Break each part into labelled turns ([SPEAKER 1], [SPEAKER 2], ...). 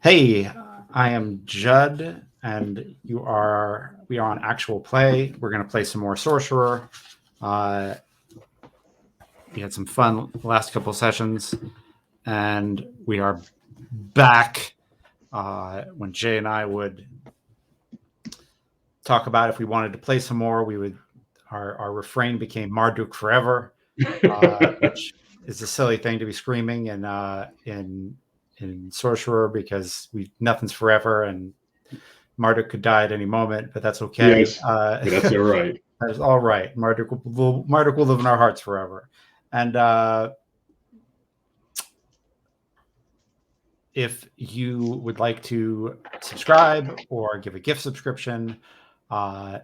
[SPEAKER 1] Hey, I am Judd, and we are on actual play. We're going to play some more Sorcerer. Uh, we had some fun last couple sessions, and we are back. When Jay and I would talk about if we wanted to play some more, we would our refrain became Marduk forever, which is a silly thing to be screaming in Sorcerer because nothing's forever and Marduk could die at any moment, but that's okay.
[SPEAKER 2] Yes, but that's all right.
[SPEAKER 1] That's all right. Marduk will live in our hearts forever. And if you would like to subscribe or give a gift subscription, all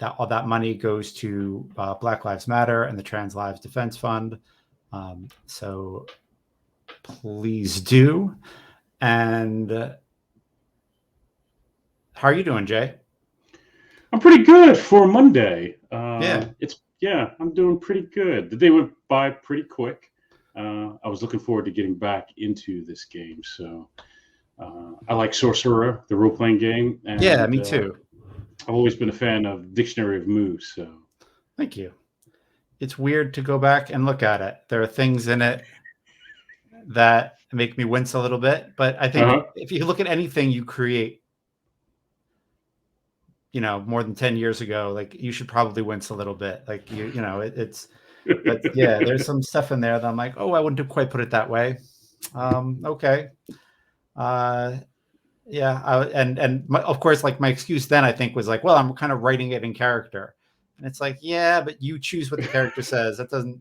[SPEAKER 1] that money goes to Black Lives Matter and the Trans Lives Defense Fund. So please do. And how are you doing, Jay?
[SPEAKER 2] I'm pretty good for Monday.
[SPEAKER 1] Yeah.
[SPEAKER 2] I'm doing pretty good. The day went by pretty quick. I was looking forward to getting back into this game. So I like Sorcerer, the role-playing game. And,
[SPEAKER 1] yeah, me too.
[SPEAKER 2] I've always been a fan of Dictionary of Moves. So
[SPEAKER 1] thank you. It's weird to go back and look at it. There are things in it that make me wince a little bit, but I think if you look at anything you create, more than 10 years ago, like you should probably wince a little bit. Like it's but yeah, there's some stuff in there that I'm like, oh, I wouldn't have quite put it that way. Okay. Of course, like my excuse then I think was like, well, I'm kind of writing it in character. And it's like, yeah, but you choose what the character says. That doesn't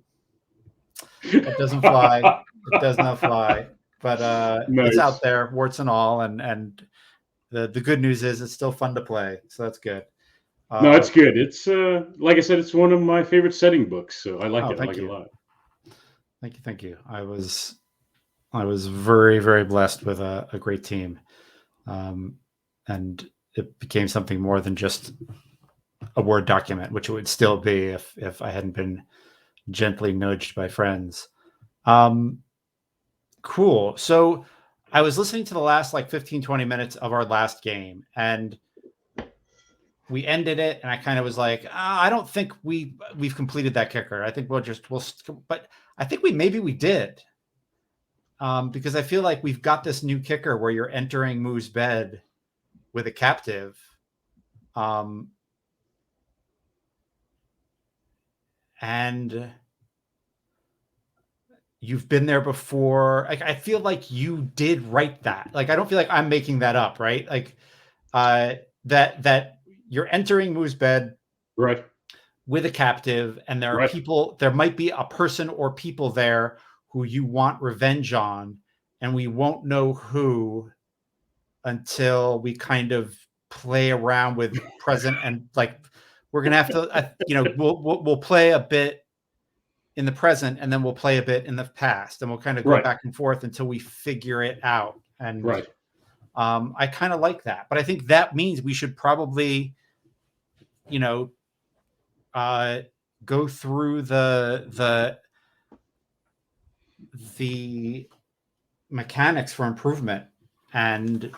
[SPEAKER 1] fly. It does not fly. But
[SPEAKER 2] nice.
[SPEAKER 1] It's out there, warts and all, and the good news is it's still fun to play, so that's good.
[SPEAKER 2] No, it's good. It's like I said, it's one of my favorite setting books, so I like it. I like it a lot.
[SPEAKER 1] Thank you. I was very, very blessed with a great team, and it became something more than just a Word document, which it would still be if I hadn't been gently nudged by friends. Cool. So I was listening to the last 15, 20 minutes of our last game, and we ended it, and I kind of was like, I don't think we've completed that kicker. I think but I think maybe we did. Because I feel like we've got this new kicker where you're entering Moo's bed with a captive. And you've been there before. I feel like you did write that. Like, I don't feel like I'm making that up, right? Like, that you're entering Moo's bed,
[SPEAKER 2] right,
[SPEAKER 1] with a captive, and there are people. There might be a person or people there who you want revenge on, and we won't know who until we kind of play around with present and we're gonna have to. We'll play a bit in the present, and then we'll play a bit in the past, and we'll kind of go back and forth until we figure it out. And I kind of like that, but I think that means we should probably, go through the mechanics for improvement and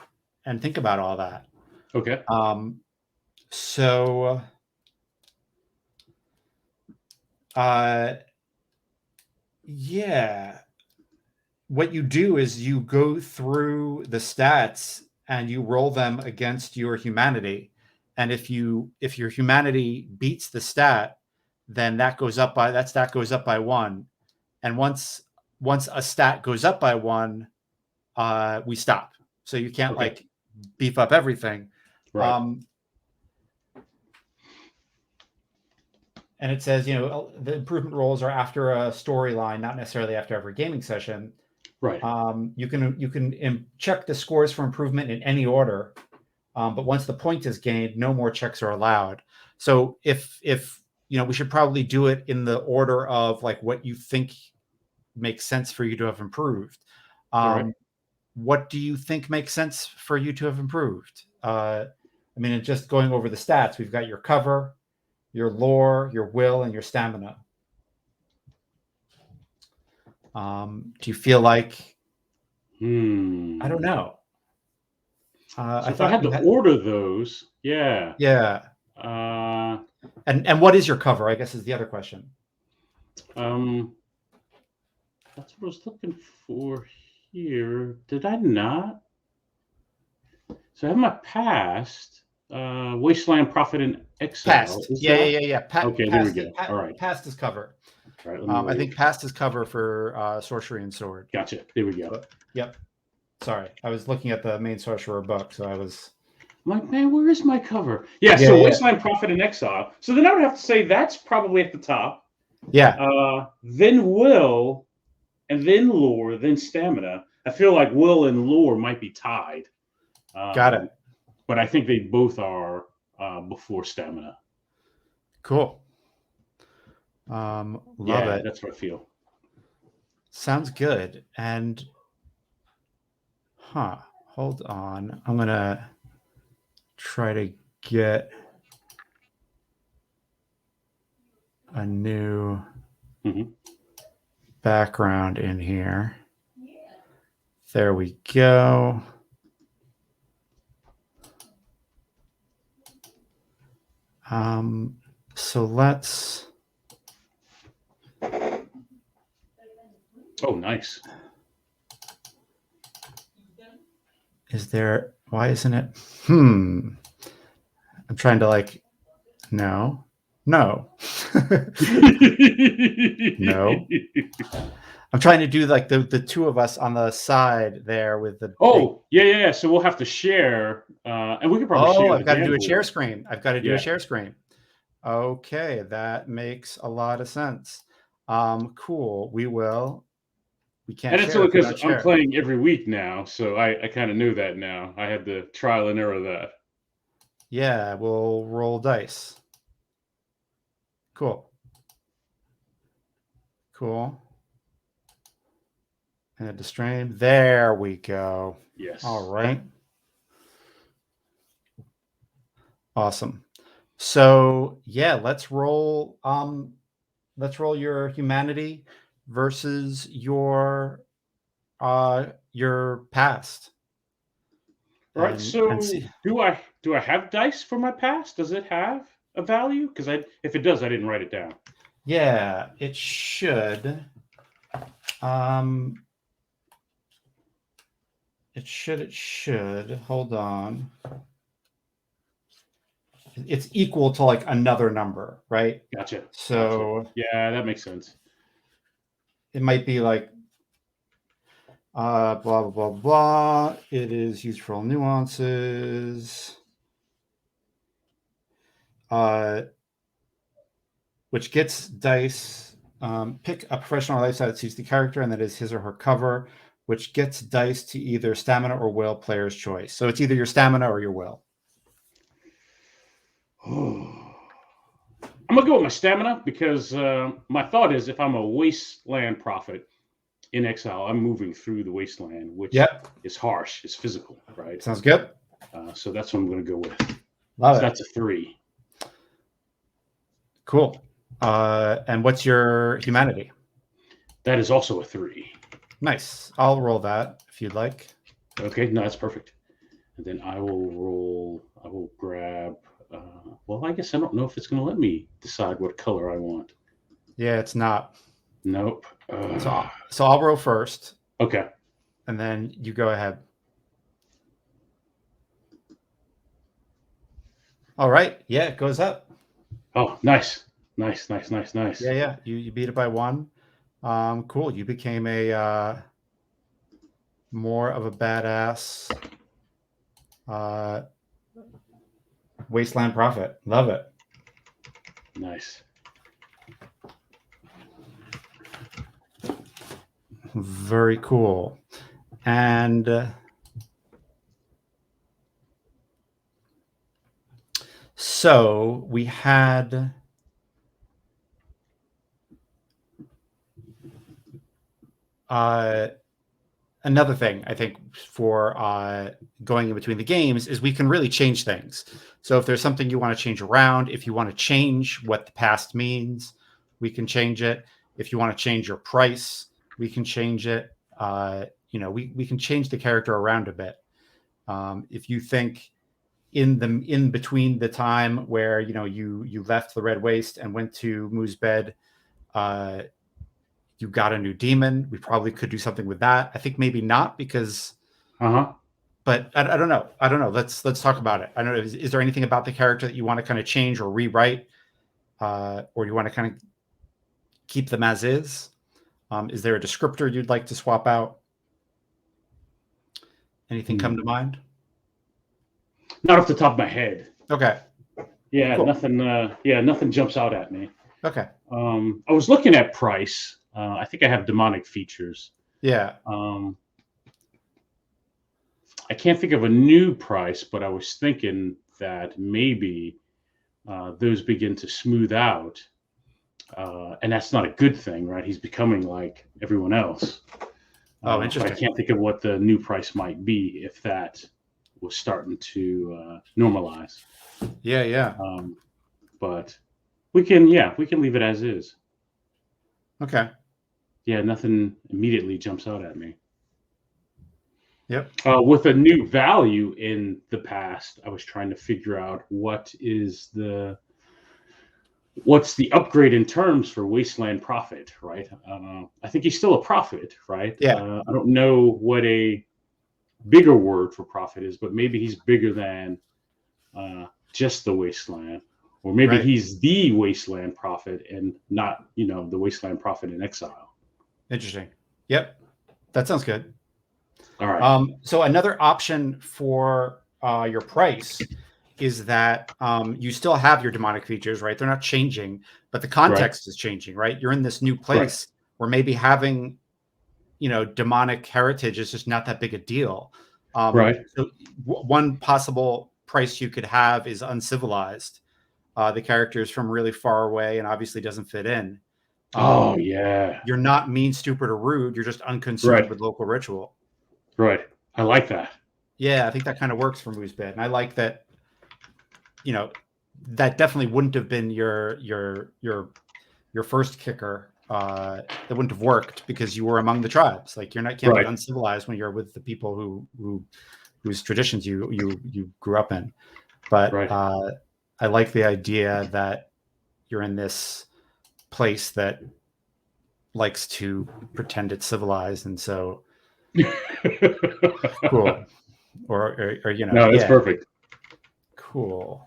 [SPEAKER 1] think about all that.
[SPEAKER 2] Okay.
[SPEAKER 1] So. Yeah. What you do is you go through the stats and you roll them against your humanity. And if your humanity beats the stat, then that stat goes up by 1. And once a stat goes up by 1, we stop. So you can't beef up everything.
[SPEAKER 2] Right.
[SPEAKER 1] And it says, the improvement rolls are after a storyline, not necessarily after every gaming session.
[SPEAKER 2] Right.
[SPEAKER 1] You can check the scores for improvement in any order, but once the point is gained, no more checks are allowed. So if we should probably do it in the order of what you think makes sense for you to have improved. What do you think makes sense for you to have improved? Just going over the stats, we've got your cover, your lore, your will, and your stamina. Do you feel like? I don't know.
[SPEAKER 2] So
[SPEAKER 1] I
[SPEAKER 2] if I
[SPEAKER 1] thought
[SPEAKER 2] had
[SPEAKER 1] you
[SPEAKER 2] to
[SPEAKER 1] had.
[SPEAKER 2] order those, yeah.
[SPEAKER 1] Yeah.
[SPEAKER 2] Uh,
[SPEAKER 1] And what is your cover? I guess is the other question.
[SPEAKER 2] um, that's what I was looking for here. Did I not? So I have my past, Wasteland Prophet in Exile.
[SPEAKER 1] Past.
[SPEAKER 2] Is
[SPEAKER 1] Yeah,
[SPEAKER 2] that?
[SPEAKER 1] yeah, yeah, yeah.
[SPEAKER 2] Okay, there we
[SPEAKER 1] Past,
[SPEAKER 2] go. All right.
[SPEAKER 1] past is cover.
[SPEAKER 2] All right, let me
[SPEAKER 1] I think
[SPEAKER 2] wait.
[SPEAKER 1] past is cover for Sorcery and Sword.
[SPEAKER 2] Gotcha. There we go.
[SPEAKER 1] But, yep. Sorry, I was looking at the main Sorcerer book, so I was.
[SPEAKER 2] I'm like, man, where is my cover? Yeah,
[SPEAKER 1] Yeah,
[SPEAKER 2] so
[SPEAKER 1] yeah,
[SPEAKER 2] Wasteland Prophet in Exile. So then I would have to say that's probably at the top.
[SPEAKER 1] yeah.
[SPEAKER 2] Then Will, and then Lore, then Stamina. I feel like Will and Lore might be tied.
[SPEAKER 1] Got it.
[SPEAKER 2] But I think they both are before Stamina.
[SPEAKER 1] Cool. Love it.
[SPEAKER 2] That's what I feel.
[SPEAKER 1] Sounds good. And hold on. I'm gonna try to get a new background in here. There we go. So let's.
[SPEAKER 2] Oh, nice.
[SPEAKER 1] Is there? Why isn't it? I'm trying to no. No. I'm trying to do like the two of us on the side there with the.
[SPEAKER 2] Oh, yeah. So we'll have to share, and we could probably share.
[SPEAKER 1] I've got to do a share screen. I've got to do a share screen. Okay, that makes a lot of sense. Cool. We can't.
[SPEAKER 2] And it's only because I'm playing every week now, so I kind of knew that now. I had the trial and error of that.
[SPEAKER 1] Yeah, we'll roll dice. Cool. And the stream. There we go.
[SPEAKER 2] Yes.
[SPEAKER 1] All right. Awesome. So yeah, let's roll your humanity versus your past.
[SPEAKER 2] All right. So do I have dice for my past? Does it have a value? Because if it does, I didn't write it down.
[SPEAKER 1] Yeah, it should. It should. Hold on. It's equal to like another number, right?
[SPEAKER 2] Gotcha.
[SPEAKER 1] So
[SPEAKER 2] yeah, that makes sense.
[SPEAKER 1] It might be like blah blah blah blah. It is used for all nuances. Which gets dice. Pick a professional lifestyle that suits the character, and that is his or her cover, which gets dice to either stamina or will, player's choice. So it's either your stamina or your will.
[SPEAKER 2] I'm gonna go with my stamina because my thought is if I'm a wasteland prophet in exile, I'm moving through the wasteland, which is harsh, it's physical, right?
[SPEAKER 1] Sounds good.
[SPEAKER 2] So that's what I'm gonna go with.
[SPEAKER 1] Love it.
[SPEAKER 2] That's a 3.
[SPEAKER 1] Cool. And what's your humanity?
[SPEAKER 2] That is also a 3.
[SPEAKER 1] Nice. I'll roll that if you'd like.
[SPEAKER 2] Okay, no, that's perfect. And then I will grab. Well, I guess I don't know if it's going to let me decide what color I want.
[SPEAKER 1] Yeah, it's not.
[SPEAKER 2] Nope.
[SPEAKER 1] So I'll roll first.
[SPEAKER 2] Okay.
[SPEAKER 1] And then you go ahead. All right. Yeah, it goes up.
[SPEAKER 2] Oh, nice.
[SPEAKER 1] Yeah. You beat it by 1. Cool. You became a more of a badass wasteland prophet. Love it.
[SPEAKER 2] Nice.
[SPEAKER 1] Very cool. And so we had another thing I think for going in between the games is we can really change things. So if there's something you want to change around, if you want to change what the past means, we can change it. If you want to change your price, we can change it. We can change the character around a bit. If you think in between the time where you left the Red Waste and went to Moo's Bed, you got a new demon. We probably could do something with that. I think maybe not because. But I don't know. I don't know. Let's talk about it. I don't know. Is there anything about the character that you want to kind of change or rewrite, or you want to kind of keep them as is? Is there a descriptor you'd like to swap out? Anything come to mind?
[SPEAKER 2] Not off the top of my head.
[SPEAKER 1] Okay.
[SPEAKER 2] Yeah, cool. Nothing jumps out at me.
[SPEAKER 1] Okay.
[SPEAKER 2] I was looking at price. I think I have demonic features.
[SPEAKER 1] Yeah.
[SPEAKER 2] I can't think of a new price, but I was thinking that maybe those begin to smooth out. And that's not a good thing, right? He's becoming like everyone else.
[SPEAKER 1] Oh, interesting.
[SPEAKER 2] I can't think of what the new price might be if that was starting to normalize.
[SPEAKER 1] Yeah.
[SPEAKER 2] But we can leave it as is.
[SPEAKER 1] Okay.
[SPEAKER 2] Yeah, nothing immediately jumps out at me.
[SPEAKER 1] Yep.
[SPEAKER 2] With a new value in the past, I was trying to figure out what's the upgrade in terms for Wasteland Prophet, right? I think he's still a prophet, right?
[SPEAKER 1] Yeah.
[SPEAKER 2] I don't know what a bigger word for prophet is, but maybe he's bigger than just the Wasteland, or maybe he's the Wasteland Prophet and not, the Wasteland Prophet in exile.
[SPEAKER 1] Interesting. Yep. That sounds good.
[SPEAKER 2] All right.
[SPEAKER 1] So another option for your price is that you still have your demonic features, right? They're not changing, but the context is changing, right? You're in this new place where maybe having, demonic heritage is just not that big a deal. So one possible price you could have is uncivilized. The character is from really far away and obviously doesn't fit in. You're not mean, stupid, or rude. You're just unconcerned with local ritual.
[SPEAKER 2] Right. I like that.
[SPEAKER 1] Yeah, I think that kind of works for Moo's Bed. And I like that, that definitely wouldn't have been your first kicker. That wouldn't have worked because you were among the tribes. Like can't be uncivilized when you're with the people whose traditions you grew up in. But I like the idea that you're in this place that likes to pretend it's civilized, and so cool. Or
[SPEAKER 2] no, that's perfect.
[SPEAKER 1] Cool.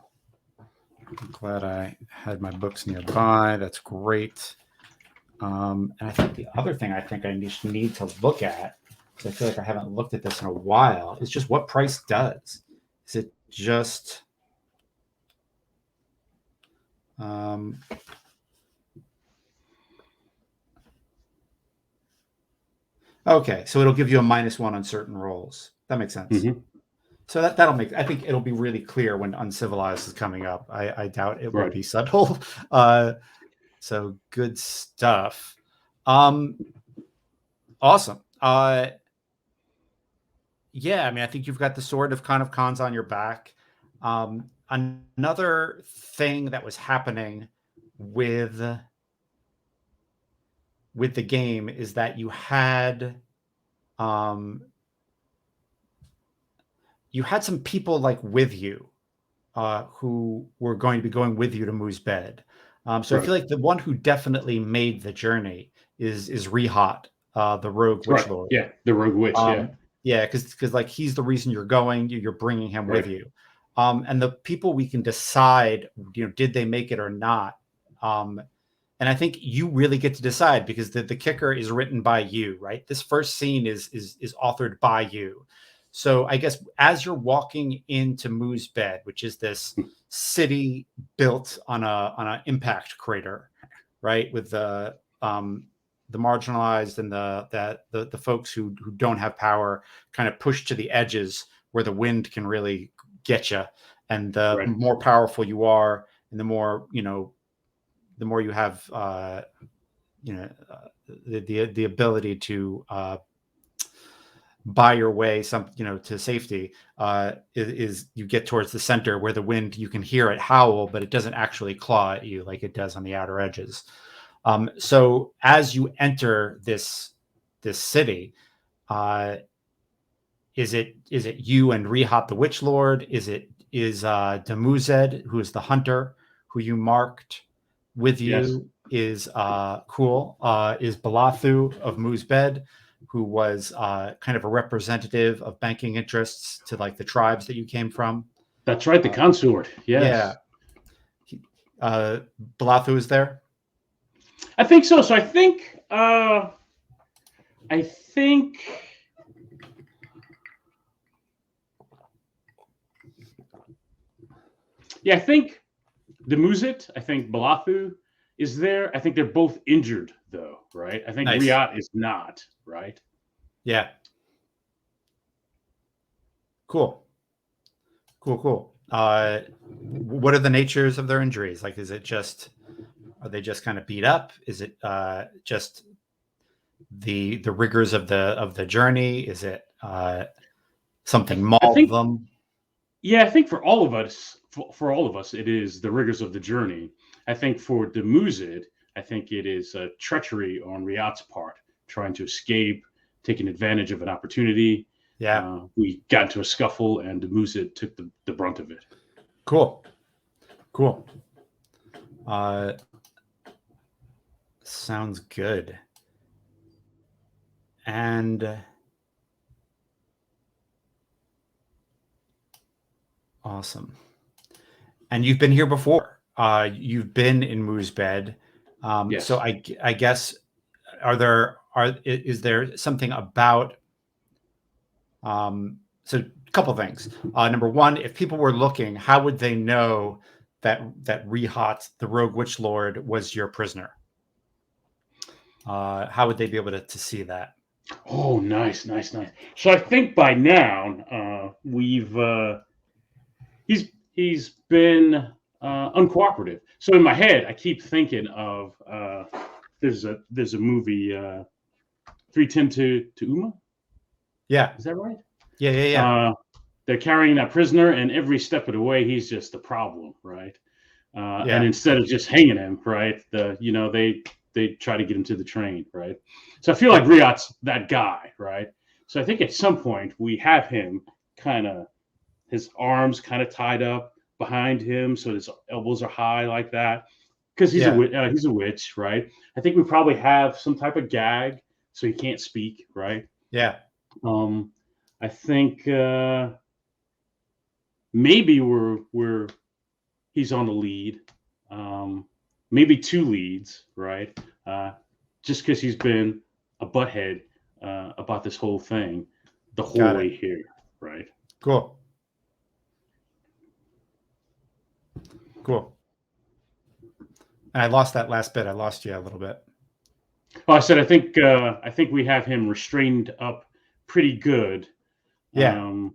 [SPEAKER 1] I'm glad I had my books nearby. That's great. And I think the other thing I need to look at, because I feel like I haven't looked at this in a while, is just what price does. Is it just okay, so it'll give you a -1 on certain rolls. That makes sense.
[SPEAKER 2] Mm-hmm.
[SPEAKER 1] So that'll make. I think it'll be really clear when uncivilized is coming up. I doubt it will be subtle. So good stuff. Awesome. Yeah, I mean, I think you've got the sword of kind of cons on your back. Another thing that was happening with the game is that you had some people like with you who were going to be going with you to Moo's Bed. So I feel like the one who definitely made the journey is Rehat, the rogue witch lord.
[SPEAKER 2] Yeah, the rogue witch.
[SPEAKER 1] Yeah, because like he's the reason you're going. You're bringing him with you. And the people we can decide, did they make it or not? And I think you really get to decide because the kicker is written by you, right? This first scene is authored by you. So I guess as you're walking into Moo's Bed, which is this city built on an impact crater, right, with the marginalized and the folks who don't have power kind of pushed to the edges where the wind can really get you, and the more powerful you are, and the more you have the ability to buy your way to safety, is you get towards the center where the wind, you can hear it howl, but it doesn't actually claw at you like it does on the outer edges. So as you enter this city, is it you and Rehat the Witch Lord? Is Demuzed, who is the hunter who you marked with
[SPEAKER 2] Yes.
[SPEAKER 1] you? Is cool. Is Balathu of Muzbed, who was kind of a representative of banking interests to like the tribes that you came from.
[SPEAKER 2] That's right, the consort.
[SPEAKER 1] Yeah.
[SPEAKER 2] Yes.
[SPEAKER 1] Balathu is there.
[SPEAKER 2] I think so. So I think yeah, I think the Muzit, I think Balathu is there. I think they're both injured though, right? I think
[SPEAKER 1] Nice.
[SPEAKER 2] Riat is not, right?
[SPEAKER 1] Yeah. Cool. Cool. What are the natures of their injuries? Like, are they just kind of beat up? Is it just the rigors of the journey? Is it something
[SPEAKER 2] I
[SPEAKER 1] mauled
[SPEAKER 2] think
[SPEAKER 1] them?
[SPEAKER 2] Yeah, I think for all of us, it is the rigors of the journey. I think for the Muzid, I think it is treachery on Riyad's part, trying to escape, taking advantage of an opportunity.
[SPEAKER 1] Yeah.
[SPEAKER 2] We got into a scuffle, and the Muzid took the brunt of it.
[SPEAKER 1] Cool. Sounds good. And awesome. And you've been here before. You've been in Muzbed.
[SPEAKER 2] Yes.
[SPEAKER 1] So I guess is there something about so a couple things. Number one, if people were looking, how would they know that Rehat, the Rogue Witch Lord, was your prisoner? How would they be able to see that?
[SPEAKER 2] Oh, nice. So I think by now he's been uncooperative. So in my head, I keep thinking of there's a movie 3:10 to Uma.
[SPEAKER 1] Yeah.
[SPEAKER 2] Is that right?
[SPEAKER 1] Yeah.
[SPEAKER 2] They're carrying that prisoner, and every step of the way, he's just a problem, right? And instead of just hanging him, right, they try to get him to the train, right? So I feel like Riot's that guy, right? So I think at some point we have him his arms kind of tied up behind him, so his elbows are high like that, because he's a witch, right? I think we probably have some type of gag so he can't speak, right?
[SPEAKER 1] Yeah.
[SPEAKER 2] I think maybe he's on the lead, maybe two leads, right? Just because he's been a butthead about this whole thing the whole way here, right?
[SPEAKER 1] Cool. And I lost that last bit. I lost you a little bit.
[SPEAKER 2] Oh, I said I think we have him restrained up pretty good.
[SPEAKER 1] Yeah.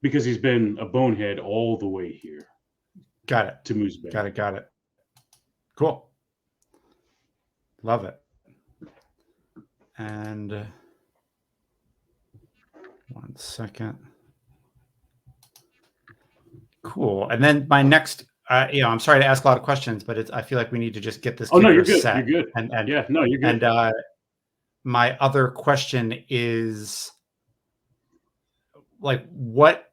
[SPEAKER 2] Because he's been a bonehead all the way here.
[SPEAKER 1] Got it.
[SPEAKER 2] To Muzbed.
[SPEAKER 1] Got it. Cool. Love it. And 1 second. Cool. And then my next, I'm sorry to ask a lot of questions, but I feel like we need to just get this.
[SPEAKER 2] Oh no, you're good.
[SPEAKER 1] Set.
[SPEAKER 2] You're good.
[SPEAKER 1] And
[SPEAKER 2] yeah, no, you're good.
[SPEAKER 1] And my other question is, like, what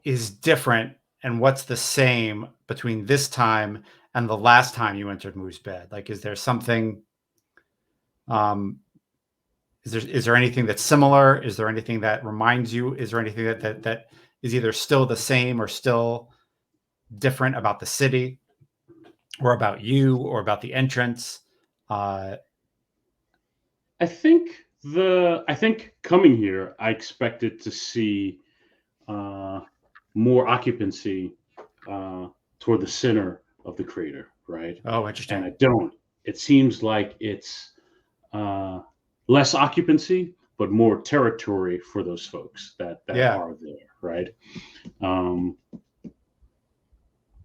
[SPEAKER 1] is different and what's the same between this time and the last time you entered Muzbed? Like, is there something? Is there anything that's similar? Is there anything that reminds you? Is there anything that is either still the same or still different about the city, or about you, or about the entrance?
[SPEAKER 2] I think coming here, I expected to see more occupancy toward the center of the crater, right?
[SPEAKER 1] Oh, interesting.
[SPEAKER 2] And I don't. It seems like it's less occupancy, but more territory for those folks that are there, right?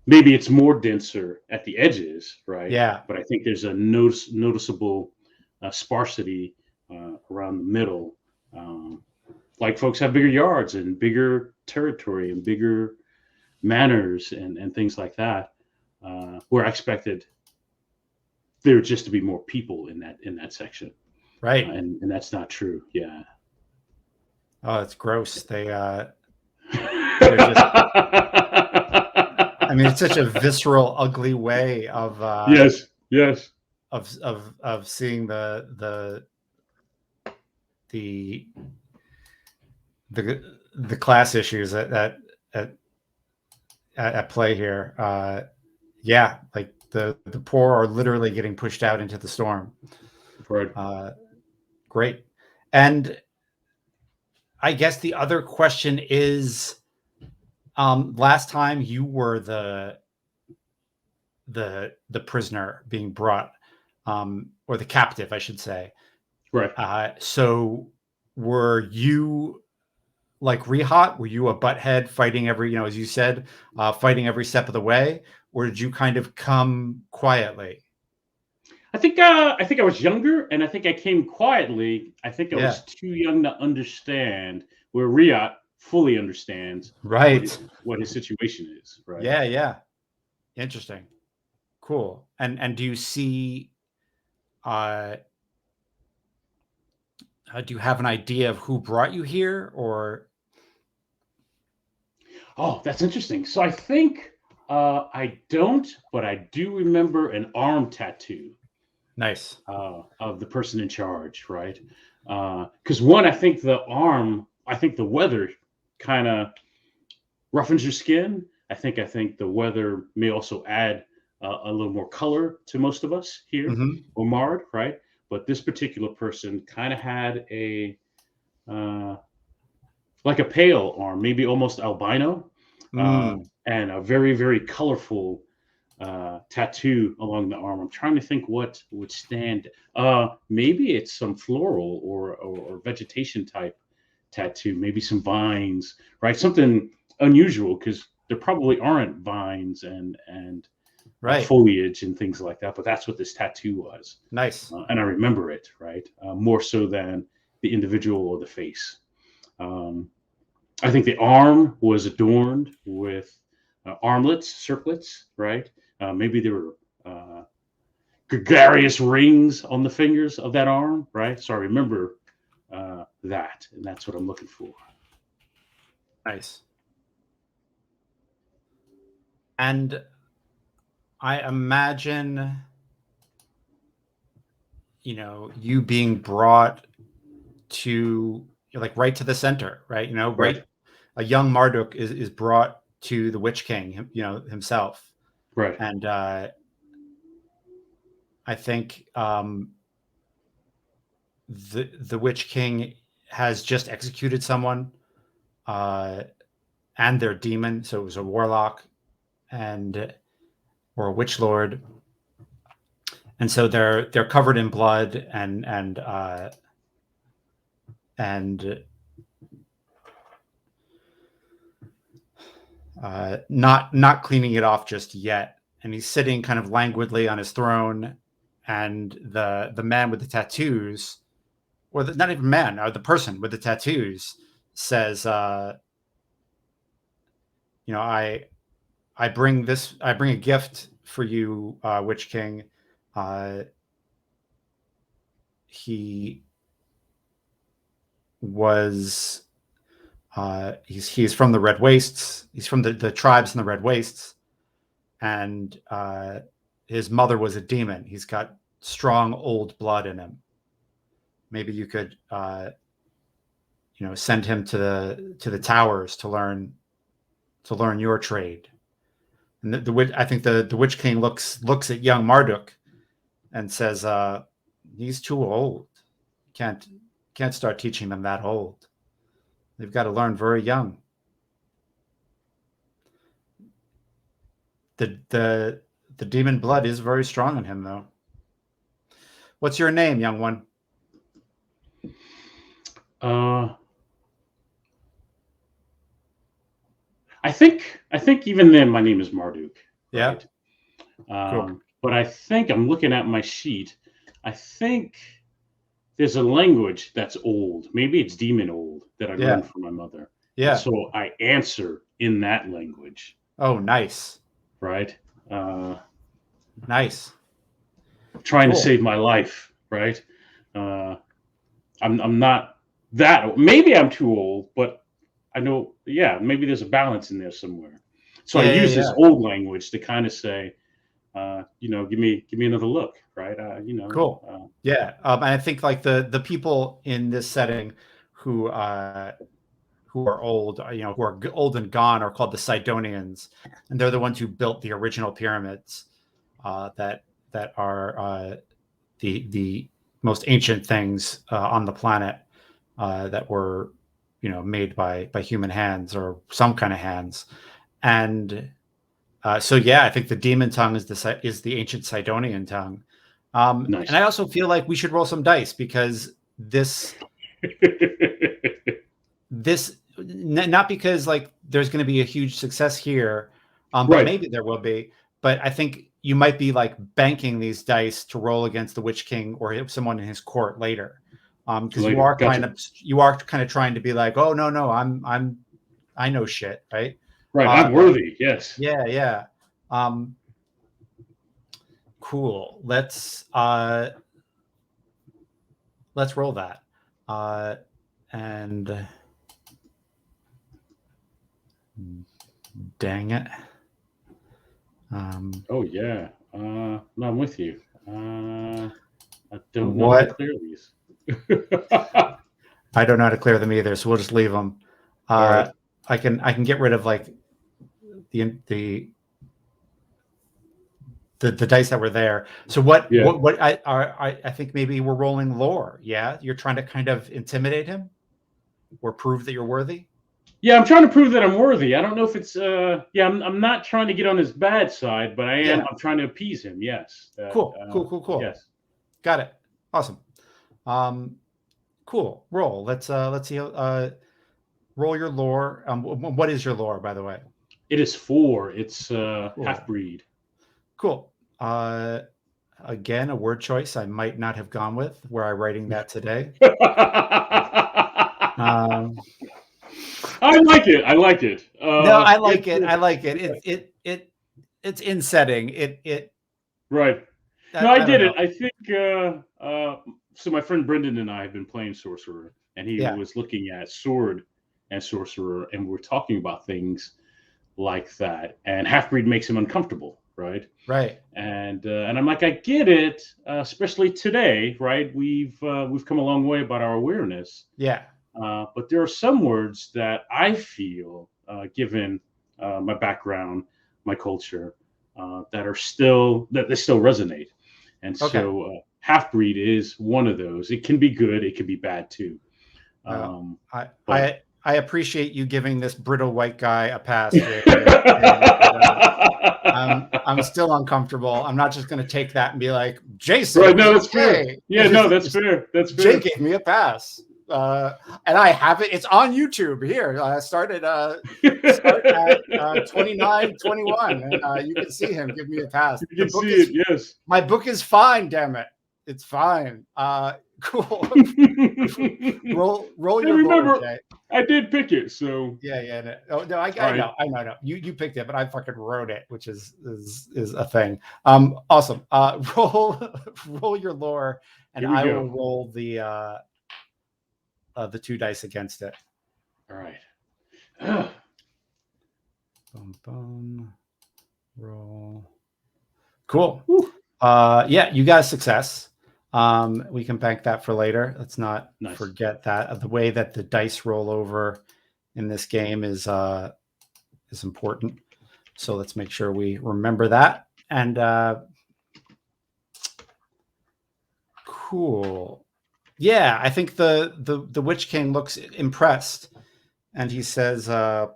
[SPEAKER 2] Maybe it's more denser at the edges, right?
[SPEAKER 1] Yeah.
[SPEAKER 2] But I think there's a noticeable sparsity around the middle. Like folks have bigger yards and bigger territory and bigger manors and things like that, where I expected there just to be more people in that section.
[SPEAKER 1] Right.
[SPEAKER 2] And that's not true. Yeah.
[SPEAKER 1] Oh, it's gross. They're just. I mean, it's such a visceral, ugly way
[SPEAKER 2] Yes, yes.
[SPEAKER 1] of seeing the the class issues at, at play here. Yeah, like the poor are literally getting pushed out into the storm.
[SPEAKER 2] Right.
[SPEAKER 1] Great. And I guess the other question is, last time you were the prisoner being brought, or the captive, I should say.
[SPEAKER 2] Right.
[SPEAKER 1] So were you like Rehat? Were you a butthead fighting every, as you said, fighting every step of the way, or did you kind of come quietly?
[SPEAKER 2] I think I was younger, and I think I came quietly. I think I
[SPEAKER 1] Yeah.
[SPEAKER 2] was too young to understand where Riot fully understands
[SPEAKER 1] Right.
[SPEAKER 2] what his situation is. Right.
[SPEAKER 1] Yeah. Yeah. Interesting. Cool. And do you see? Uh, do you have an idea of who brought you here, or?
[SPEAKER 2] Oh, that's interesting. So I think I don't, but I do remember an arm tattoo
[SPEAKER 1] Nice.
[SPEAKER 2] of the person in charge, right? Because one, I think the arm, I think the weather kind of roughens your skin. I think the weather may also add a little more color to most of us here,
[SPEAKER 1] Hmm.
[SPEAKER 2] or marred, right? But this particular person kind of had uh, like a pale arm, maybe almost albino,
[SPEAKER 1] Mm.
[SPEAKER 2] and a very, very colorful tattoo along the arm. I'm trying to think what would stand. Maybe it's some floral or vegetation type tattoo. Maybe some vines, right? Something unusual because there probably aren't vines and
[SPEAKER 1] Right.
[SPEAKER 2] foliage and things like that. But that's what this tattoo was,
[SPEAKER 1] Nice.
[SPEAKER 2] and I remember it, right? More so than the individual or the face. Um, I think the arm was adorned with armlets, circlets, right? Maybe there were gregarious rings on the fingers of that arm, right? So I remember that, and that's what I'm looking for.
[SPEAKER 1] Nice. And I imagine, you being brought to, like, right to the center, right?
[SPEAKER 2] Right,
[SPEAKER 1] Right. A young Marduk is brought to the Witch King, himself.
[SPEAKER 2] right,
[SPEAKER 1] And I think, the Witch King has just executed someone, uh, and their demon. So it was a warlock and or a witch lord, and so they're covered in blood and not cleaning it off just yet. And he's sitting kind of languidly on his throne, and the man with the tattoos, or not even man, or the person with the tattoos, says, I bring a gift for you, Witch King. Uh, he was he's from the Red Wastes. He's from the tribes in the Red Wastes, and his mother was a demon. He's got strong old blood in him. Maybe you could, send him to the towers to learn your trade. And I think the Witch King looks at young Marduk and says, "He's too old. Can't can't start teaching them that old. They've got to learn very young." The demon blood is very strong in him, though. What's your name, young one?
[SPEAKER 2] uh, I think even then my name is Marduk,
[SPEAKER 1] Yeah,
[SPEAKER 2] right?
[SPEAKER 1] cool.
[SPEAKER 2] But I think I'm looking at my sheet. I think there's a language that's old. Maybe it's demon old that I
[SPEAKER 1] Yeah,
[SPEAKER 2] learned from my mother, and
[SPEAKER 1] yeah.
[SPEAKER 2] so I answer in that language,
[SPEAKER 1] Oh, nice,
[SPEAKER 2] right? Uh,
[SPEAKER 1] nice.
[SPEAKER 2] Trying to
[SPEAKER 1] Cool.
[SPEAKER 2] save my life, right? Uh, I'm not that. Maybe I'm too old, but I know, yeah, maybe there's a balance in there somewhere. So I
[SPEAKER 1] Yeah,
[SPEAKER 2] use
[SPEAKER 1] yeah,
[SPEAKER 2] this
[SPEAKER 1] yeah.
[SPEAKER 2] old language to kind of say, give me another look, right?
[SPEAKER 1] Cool. Yeah, and I think like the people in this setting who are old, who are old and gone, are called the Sidonians, and they're the ones who built the original pyramids, that are the most ancient things on the planet, that were made by human hands or some kind of hands. And so yeah, I think the demon tongue is the ancient Sidonian tongue. And
[SPEAKER 2] Nice.
[SPEAKER 1] I also feel like we should roll some dice because this not because like there's going to be a huge success here, but
[SPEAKER 2] Right.
[SPEAKER 1] maybe there will be. But I think you might be like banking these dice to roll against the Witch King or someone in his court later, because
[SPEAKER 2] Later. Gotcha.
[SPEAKER 1] you are kind of trying to be like, oh no, I know shit, right?
[SPEAKER 2] Right. I'm
[SPEAKER 1] But
[SPEAKER 2] worthy. Yes.
[SPEAKER 1] yeah, yeah. Um, cool. Let's roll that. And dang it.
[SPEAKER 2] Oh yeah. No, I'm with you. I don't know how to
[SPEAKER 1] What
[SPEAKER 2] clear these.
[SPEAKER 1] I don't know how to clear them either, so we'll just leave them.
[SPEAKER 2] All right.
[SPEAKER 1] I can get rid of like the the the dice that were there. So
[SPEAKER 2] Yeah.
[SPEAKER 1] what I think maybe we're rolling lore. Yeah, you're trying to kind of intimidate him or prove that you're worthy.
[SPEAKER 2] Yeah, I'm trying to prove that I'm worthy. I don't know if it's yeah, I'm not trying to get on his bad side, but
[SPEAKER 1] Yeah,
[SPEAKER 2] I'm trying to appease him. Yes.
[SPEAKER 1] cool.
[SPEAKER 2] Yes.
[SPEAKER 1] Got it. Awesome. Um, cool. Roll. Let's see. Roll your lore. What is your lore, by the way?
[SPEAKER 2] It is 4. It's half
[SPEAKER 1] Cool.
[SPEAKER 2] breed.
[SPEAKER 1] Cool. Again, a word choice I might not have gone with. Were I writing that today? Um,
[SPEAKER 2] I like it. I like it.
[SPEAKER 1] no, I like
[SPEAKER 2] It's
[SPEAKER 1] it. I like it.
[SPEAKER 2] yeah,
[SPEAKER 1] It's in setting.
[SPEAKER 2] right. No, I
[SPEAKER 1] I don't
[SPEAKER 2] did
[SPEAKER 1] know.
[SPEAKER 2] it. I think so my friend Brendan and I have been playing Sorcerer, and he
[SPEAKER 1] Yeah.
[SPEAKER 2] was looking at Sword and Sorcerer, and we were talking about things like that. And Half-Breed makes him uncomfortable, right?
[SPEAKER 1] Right.
[SPEAKER 2] And I'm like, I get it, especially today, right? We've come a long way about our awareness,
[SPEAKER 1] Yeah.
[SPEAKER 2] but there are some words that I feel, given my background, my culture, that they still resonate. And
[SPEAKER 1] Okay.
[SPEAKER 2] so half breed is one of those. It can be good, it can be bad too.
[SPEAKER 1] Well,
[SPEAKER 2] Um,
[SPEAKER 1] I
[SPEAKER 2] but
[SPEAKER 1] I I appreciate you giving this brittle white guy a pass, Jay. I'm still uncomfortable. I'm not just going to take that and be like, Jay said
[SPEAKER 2] right,
[SPEAKER 1] it was
[SPEAKER 2] no, that's fair.
[SPEAKER 1] okay.
[SPEAKER 2] Yeah, no, that's fair. That's
[SPEAKER 1] Jay
[SPEAKER 2] fair.
[SPEAKER 1] gave me a pass, and I have it. It's on YouTube here. Start at 29:21, and you can see him give me a pass.
[SPEAKER 2] You can see it. Yes.
[SPEAKER 1] My book is fine. Damn it, it's fine. Cool. roll
[SPEAKER 2] And
[SPEAKER 1] your lore,
[SPEAKER 2] remember,
[SPEAKER 1] Jay.
[SPEAKER 2] I did pick it, so
[SPEAKER 1] Yeah. No, oh, no, I
[SPEAKER 2] all right.
[SPEAKER 1] know. No. You picked it, but I fucking wrote it, which is a thing. Awesome. Roll your lore, and
[SPEAKER 2] Here we
[SPEAKER 1] I will
[SPEAKER 2] go.
[SPEAKER 1] roll the 2 dice against it.
[SPEAKER 2] All right.
[SPEAKER 1] Boom, boom. Roll. Cool.
[SPEAKER 2] Whew.
[SPEAKER 1] Yeah, you got success. We can bank that for later. Let's not
[SPEAKER 2] Nice.
[SPEAKER 1] forget that. The way that the dice roll over in this game is important. So let's make sure we remember that. And cool. Yeah, I think the Witch King looks impressed, and he says, and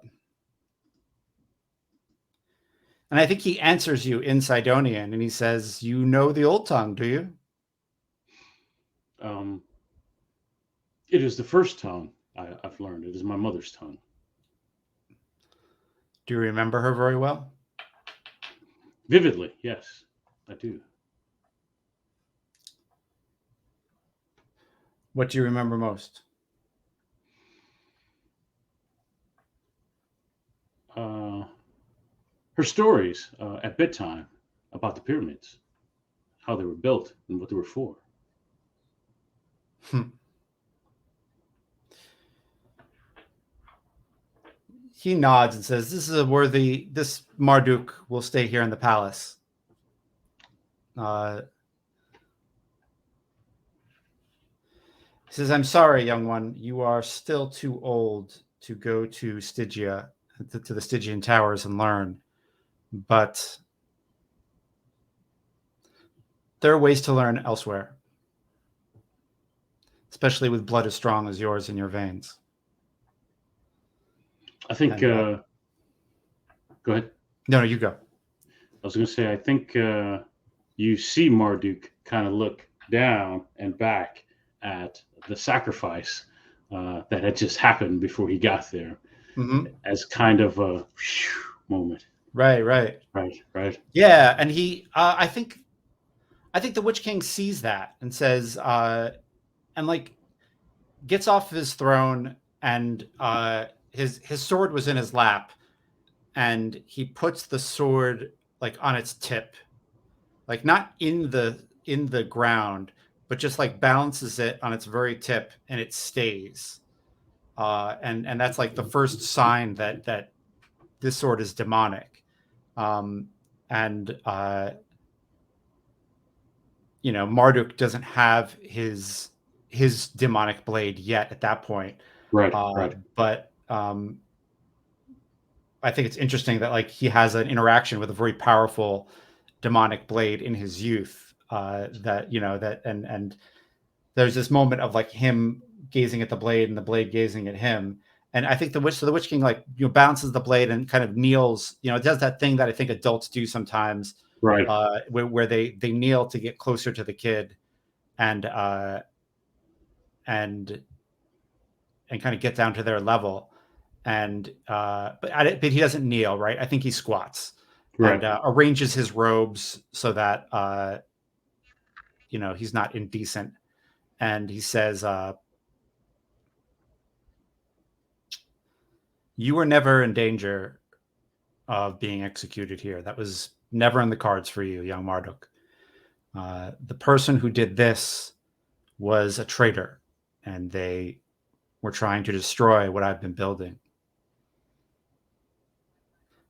[SPEAKER 1] I think he answers you in Sidonian, and he says, "You know the old tongue, do you?"
[SPEAKER 2] Um, it is the first tongue I've learned. It is my mother's tongue.
[SPEAKER 1] Do you remember her very well?
[SPEAKER 2] Vividly, yes, I do.
[SPEAKER 1] What do you remember most?
[SPEAKER 2] Her stories at bedtime about the pyramids, how they were built, and what they were for.
[SPEAKER 1] He nods and says, this Marduk will stay here in the palace. He says, I'm sorry, young one. You are still too old to go to Stygia, to the Stygian towers and learn. But there are ways to learn elsewhere, especially with blood as strong as yours in your veins.
[SPEAKER 2] I think. Go ahead.
[SPEAKER 1] No, you go.
[SPEAKER 2] I was going to say, I think you see Marduk kind of look down and back at the sacrifice that had just happened before he got there, as kind of a moment.
[SPEAKER 1] Right. Yeah, and he, I think the Witch King sees that and says, and like gets off his throne, and his sword was in his lap, and he puts the sword like on its tip, like not in the ground, but just like balances it on its very tip, and it stays. And that's like the first sign that this sword is demonic. And Marduk doesn't have his demonic blade yet at that point.
[SPEAKER 2] Right.
[SPEAKER 1] But I think it's interesting that like he has an interaction with a very powerful demonic blade in his youth. And there's this moment of like him gazing at the blade and the blade gazing at him. And I think the Witch King like bounces the blade and kind of kneels. It does that thing that I think adults do sometimes,
[SPEAKER 2] right?
[SPEAKER 1] Where they kneel to get closer to the kid, and kind of get down to their level. And but he doesn't kneel, right? I think he squats,
[SPEAKER 2] right.
[SPEAKER 1] And arranges his robes so that he's not indecent. And he says, you were never in danger of being executed here. That was never in the cards for you, young Marduk. The person who did this was a traitor, and they were trying to destroy what I've been building.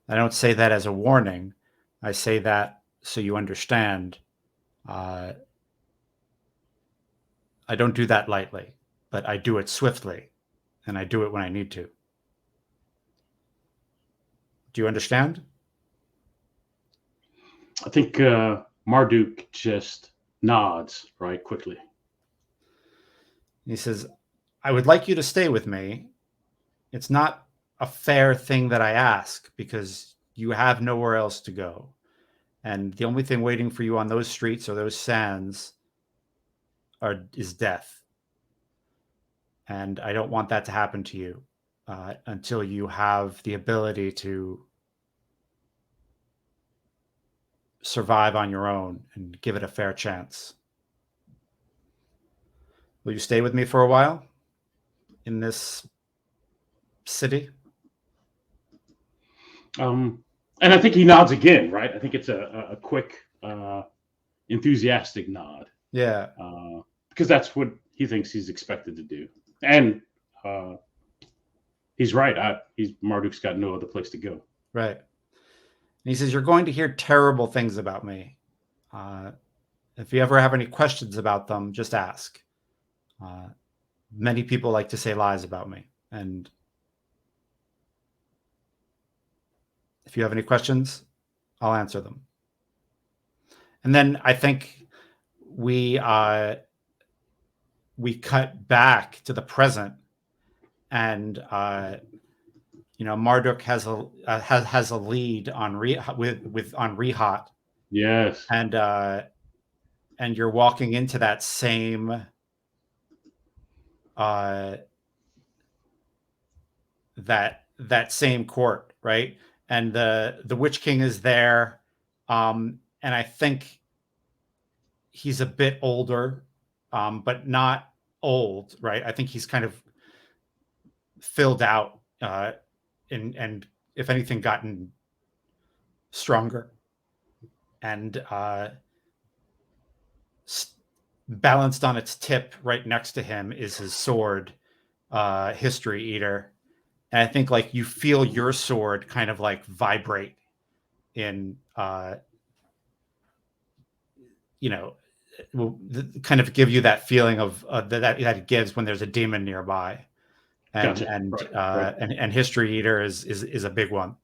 [SPEAKER 1] I don't say that as a warning. I say that so you understand. I don't do that lightly, but I do it swiftly, and I do it when I need to. Do you understand?
[SPEAKER 2] I think Marduk just nods right quickly.
[SPEAKER 1] He says, I would like you to stay with me. It's not a fair thing that I ask because you have nowhere else to go. And the only thing waiting for you on those streets or those sands is death. And I don't want that to happen to you until you have the ability to survive on your own and give it a fair chance. Will you stay with me for a while in this city?
[SPEAKER 2] And I think he nods again, right? I think it's a quick, enthusiastic nod.
[SPEAKER 1] Yeah.
[SPEAKER 2] Because that's what he thinks he's expected to do. And he's right. Marduk's got no other place to go.
[SPEAKER 1] Right. And he says, you're going to hear terrible things about me. If you ever have any questions about them, just ask. Many people like to say lies about me. And if you have any questions, I'll answer them. And then I think we cut back to the present, and Marduk has a lead on Rehat.
[SPEAKER 2] Yes.
[SPEAKER 1] And you're walking into that same that same court, right? And the Witch King is there, and I think he's a bit older, but not old, right? I think he's kind of filled out, and if anything, gotten stronger. And balanced on its tip right next to him is his sword, History Eater. And I think like you feel your sword kind of like vibrate in, you know, kind of give you that feeling of that it gives when there's a demon nearby. And
[SPEAKER 2] Gotcha.
[SPEAKER 1] and History Eater is a big one.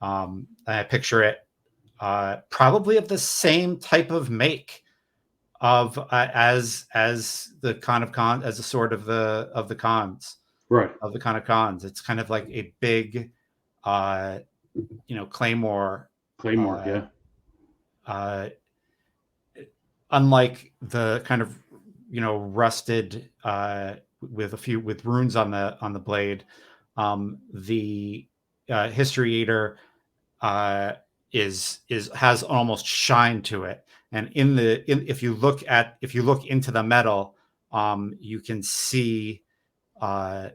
[SPEAKER 1] I picture it probably of the same type of make of as the Khan of Khans, as the sword of the Khans,
[SPEAKER 2] Right.
[SPEAKER 1] of the Khan of Khans. It's kind of like a big, claymore.
[SPEAKER 2] Claymore.
[SPEAKER 1] Uh,
[SPEAKER 2] Yeah.
[SPEAKER 1] uh, Unlike the kind of rusted, with runes on the blade, the History Eater uh, is has almost shine to it. And if you look into the metal, you can see uh,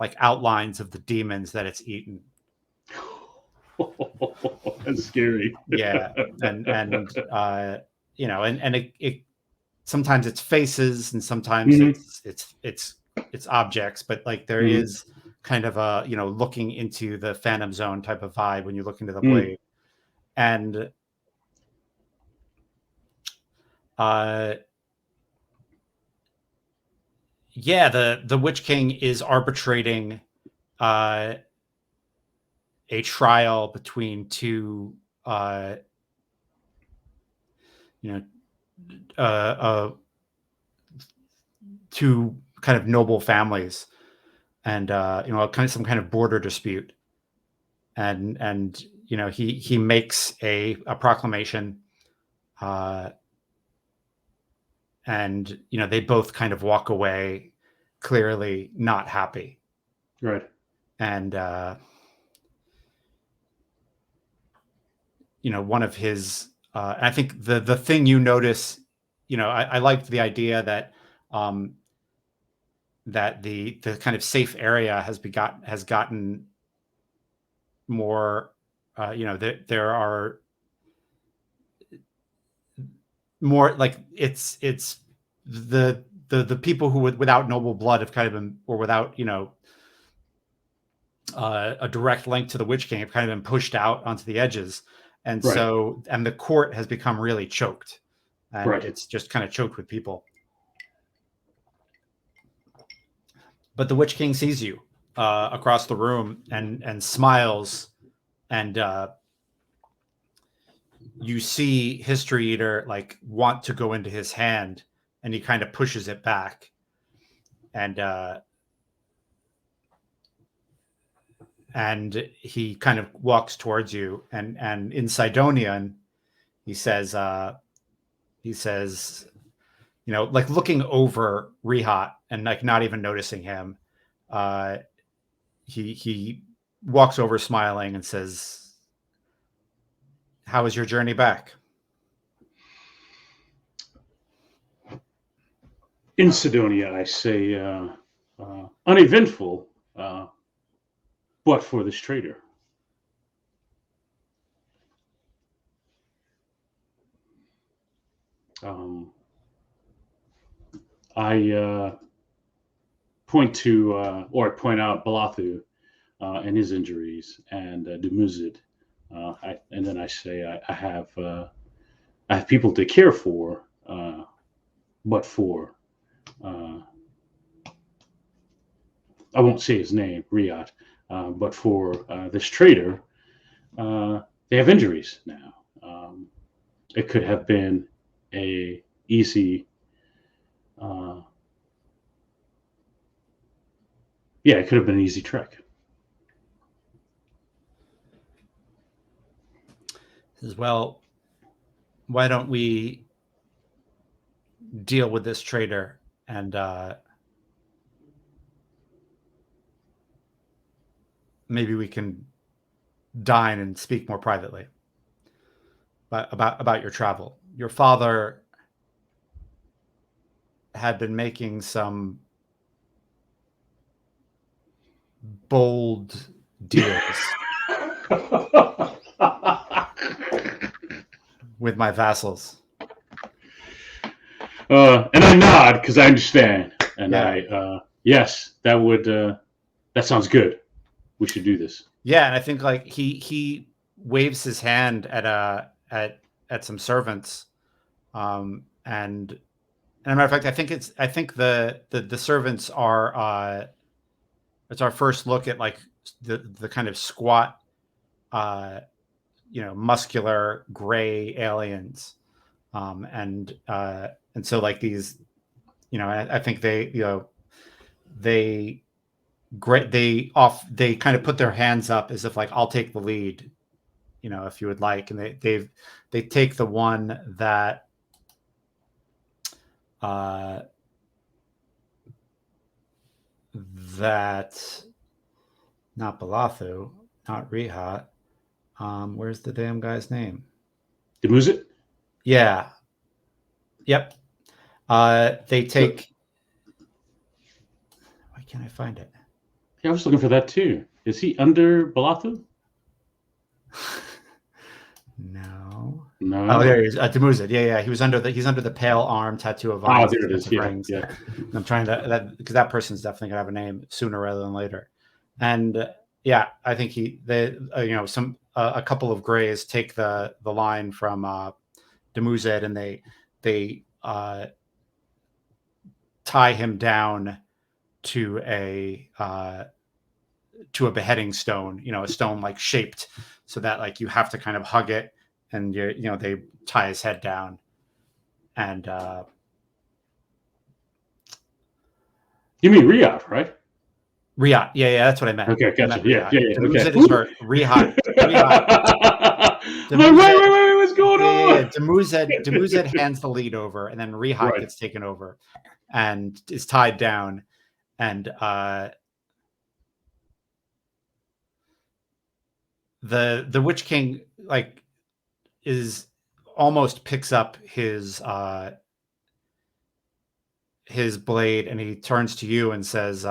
[SPEAKER 1] like outlines of the demons that it's eaten.
[SPEAKER 2] That's scary.
[SPEAKER 1] Yeah, and it sometimes it's faces, and sometimes
[SPEAKER 2] Mhm.
[SPEAKER 1] it's objects, but like there
[SPEAKER 2] Mhm.
[SPEAKER 1] is kind of a looking into the Phantom Zone type of vibe when you look into the
[SPEAKER 2] Mm.
[SPEAKER 1] blade. And uh yeah, the Witch King is arbitrating uh a trial between two uh you know uh, uh two kind of noble families, and kind of some kind of border dispute. And he makes a proclamation, uh and they both kind of walk away clearly not happy.
[SPEAKER 2] Right.
[SPEAKER 1] And one of his, I think the thing you notice, I liked the idea that, um that the kind of safe area has gotten more, there are more, like it's the people who without noble blood have kind of been, or without a direct link to the Witch King, have kind of been pushed out onto the edges. And
[SPEAKER 2] Right.
[SPEAKER 1] so, and the court has become really choked, and
[SPEAKER 2] Right.
[SPEAKER 1] it's just kind of choked with people. But the Witch King sees you across the room, and smiles, and you see History Eater like want to go into his hand, and he kind of pushes it back, and he kind of walks towards you, and in Sidonian he says, like looking over Rehat and like not even noticing him. Uh, he walks over smiling and says, "How was your journey back?"
[SPEAKER 2] In Sidonia, I say uneventful, but for this trader. Um, I point out Balathu and his injuries, and Dumuzid, and then I say I have people to care for, but for I won't say his name, Riyadh, but for this trader, they have injuries now. It could have been a easy, uh, yeah, it could have been an easy trek.
[SPEAKER 1] As well, why don't we deal with this trader, and maybe we can dine and speak more privately about your travel. Your father had been making some bold deals with my vassals.
[SPEAKER 2] And I nod because I understand, and
[SPEAKER 1] Yeah.
[SPEAKER 2] yes, that sounds good. we should do this.
[SPEAKER 1] Yeah, and I think like he waves his hand at some servants, and as a matter of fact, I think the servants are it's our first look at like the kind of squat, uh, muscular gray aliens, and so like these, I think they they kind of put their hands up as if like I'll take the lead, if you would like, and they take the one that uh, that not Balathu, not Rihat. Where's the damn guy's name?
[SPEAKER 2] Demuzit?
[SPEAKER 1] Yeah. Yep. They take. Why can't I find it?
[SPEAKER 2] Yeah, I was looking for that too. Is he under Balathu?
[SPEAKER 1] No.
[SPEAKER 2] No.
[SPEAKER 1] Oh, there he is. Demuzid. Yeah. He's under the pale arm tattoo of vines.
[SPEAKER 2] There it is. Yeah,
[SPEAKER 1] rings.
[SPEAKER 2] yeah.
[SPEAKER 1] I'm trying to because that person's definitely gonna have a name sooner rather than later, and I think a couple of Greys take the line from Demuzid, and they tie him down to a beheading stone, a stone like shaped so that like you have to kind of hug it, and they tie his head down, and
[SPEAKER 2] you mean Riyadh, right?
[SPEAKER 1] Riyadh, yeah, that's what I meant.
[SPEAKER 2] Okay, gotcha. Yeah.
[SPEAKER 1] Demuzid
[SPEAKER 2] Okay.
[SPEAKER 1] is hurt. Riyadh.
[SPEAKER 2] Wait, what's going on?
[SPEAKER 1] Yeah. Demuzid hands the lead over, and then Riyadh gets taken over and is tied down, and the Witch King like is almost picks up his blade, and he turns to you and says,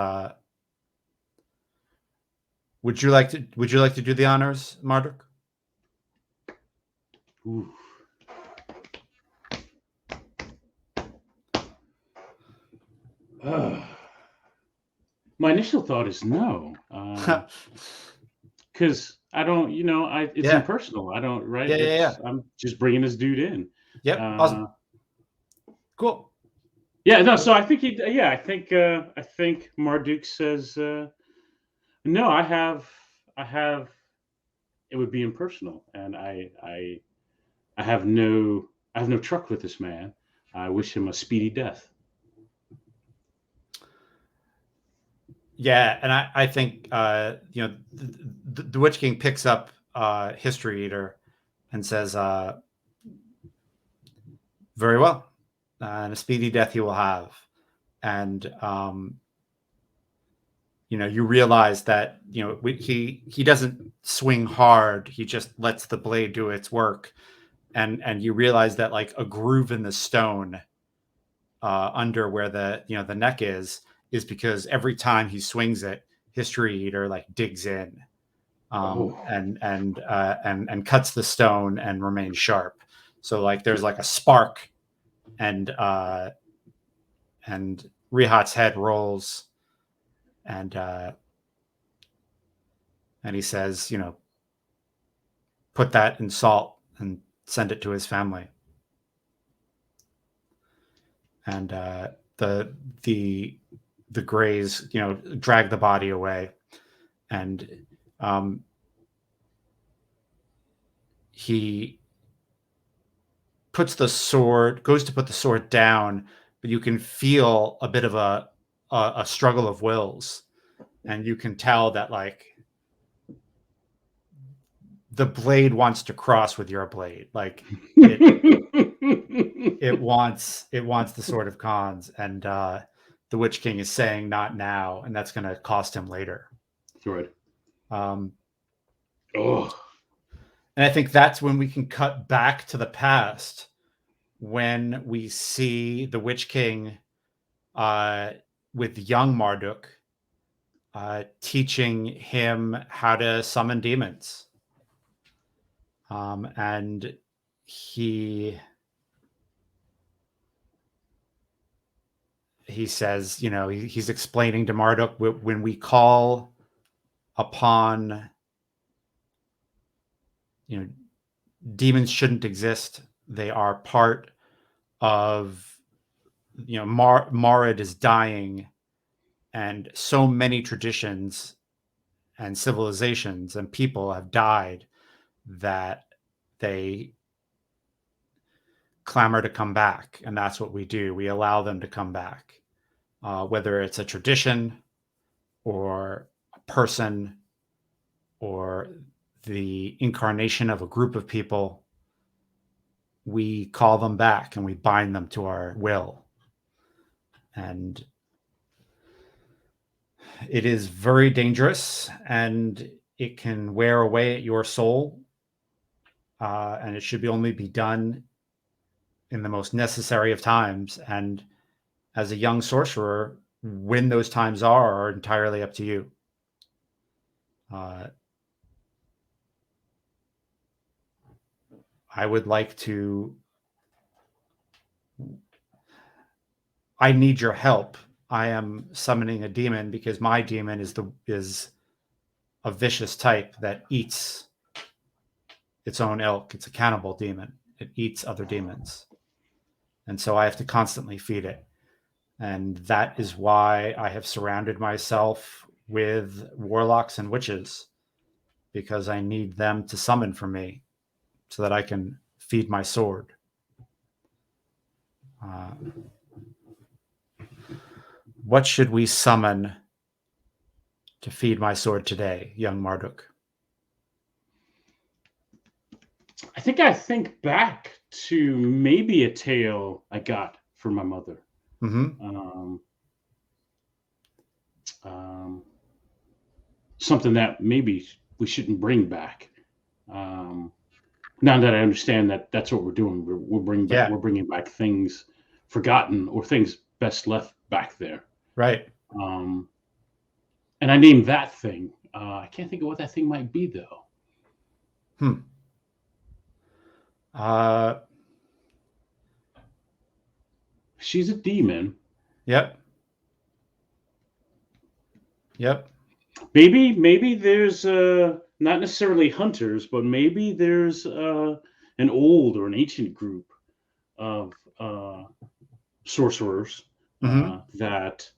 [SPEAKER 1] would you like to do the honors, Marduk?
[SPEAKER 2] Ooh. My initial thought is no, because I don't, it's impersonal. I don't, right?
[SPEAKER 1] Yeah.
[SPEAKER 2] I'm just bringing this dude in.
[SPEAKER 1] Yep. Awesome. Cool.
[SPEAKER 2] Yeah. No. So I think I think Marduk says, no. I have. It would be impersonal, and I have no truck with this man. I wish him a speedy death.
[SPEAKER 1] Yeah, and I think the Witch King picks up History Eater and says, very well, and a speedy death he will have, and you realize that he doesn't swing hard, he just lets the blade do its work, and you realize that like a groove in the stone under where the neck is because every time he swings it, History Eater like digs in, and cuts the stone and remains sharp. So like there's like a spark, and Rihat's head rolls, and he says, put that in salt and send it to his family. And the Greys, drag the body away, and he goes to put the sword down, but you can feel a bit of a struggle of wills, and you can tell that like the blade wants to cross with your blade, like it wants the Sword of Khans, and the Witch King is saying not now, and that's going to cost him later.
[SPEAKER 2] Right.
[SPEAKER 1] And I think that's when we can cut back to the past, when we see the Witch King with young Marduk teaching him how to summon demons. And he says, he's explaining to Marduk, when we call upon, demons shouldn't exist. They are part of, Marid is dying, and so many traditions and civilizations and people have died that they clamor to come back. And that's what we do. We allow them to come back, whether it's a tradition or a person or the incarnation of a group of people. We call them back and we bind them to our will. And it is very dangerous, and it can wear away at your soul. And it should only be done in the most necessary of times. And as a young sorcerer, when those times are entirely up to you. I would like to. I need your help. I am summoning a demon because my demon is a vicious type that eats its own ilk. It's a cannibal demon. It eats other demons. And so I have to constantly feed it. And that is why I have surrounded myself with warlocks and witches, because I need them to summon for me so that I can feed my sword. What should we summon to feed my sword today, young Marduk?
[SPEAKER 2] I think back to maybe a tale I got for my mother.
[SPEAKER 1] Mm-hmm.
[SPEAKER 2] Something that maybe we shouldn't bring back. Now that I understand that that's what we're doing, we're bringing back things forgotten or things best left back there.
[SPEAKER 1] Right.
[SPEAKER 2] And I named that thing. I can't think of what that thing might be though. She's a demon.
[SPEAKER 1] Yep.
[SPEAKER 2] Maybe there's not necessarily hunters, but maybe there's an old or an ancient group of sorcerers that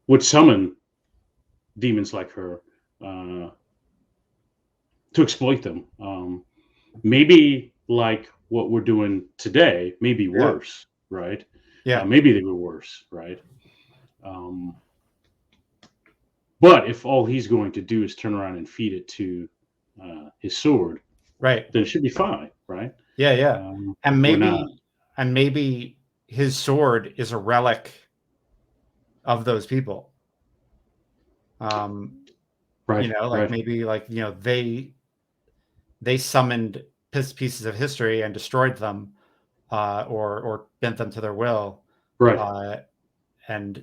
[SPEAKER 2] would summon demons like her to exploit them. Maybe like what we're doing today, maybe worse, right?
[SPEAKER 1] Yeah.
[SPEAKER 2] Maybe they were worse, right? But if all he's going to do is turn around and feed it to his sword,
[SPEAKER 1] right,
[SPEAKER 2] then it should be fine, right?
[SPEAKER 1] Yeah. And maybe his sword is a relic of those people.
[SPEAKER 2] Right.
[SPEAKER 1] Maybe they summoned pieces of history and destroyed them, or bent them to their will.
[SPEAKER 2] Right.
[SPEAKER 1] And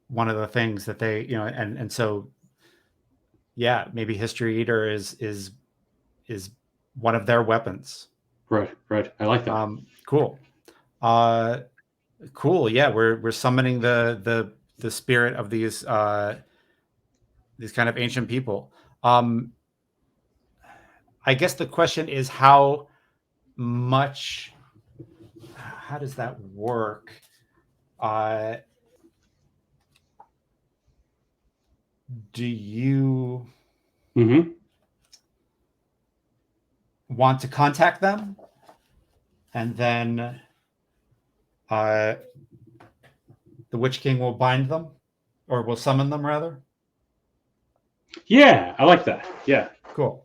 [SPEAKER 1] one of the things that they, and so, yeah, maybe History Eater is one of their weapons.
[SPEAKER 2] Right. I like that.
[SPEAKER 1] Cool. Cool. Yeah, we're summoning the spirit of these kind of ancient people. I guess the question is how does that work? Do you want to contact them, and then the Witch King will bind them, or will summon them rather?
[SPEAKER 2] Yeah, I like that. Yeah.
[SPEAKER 1] Cool.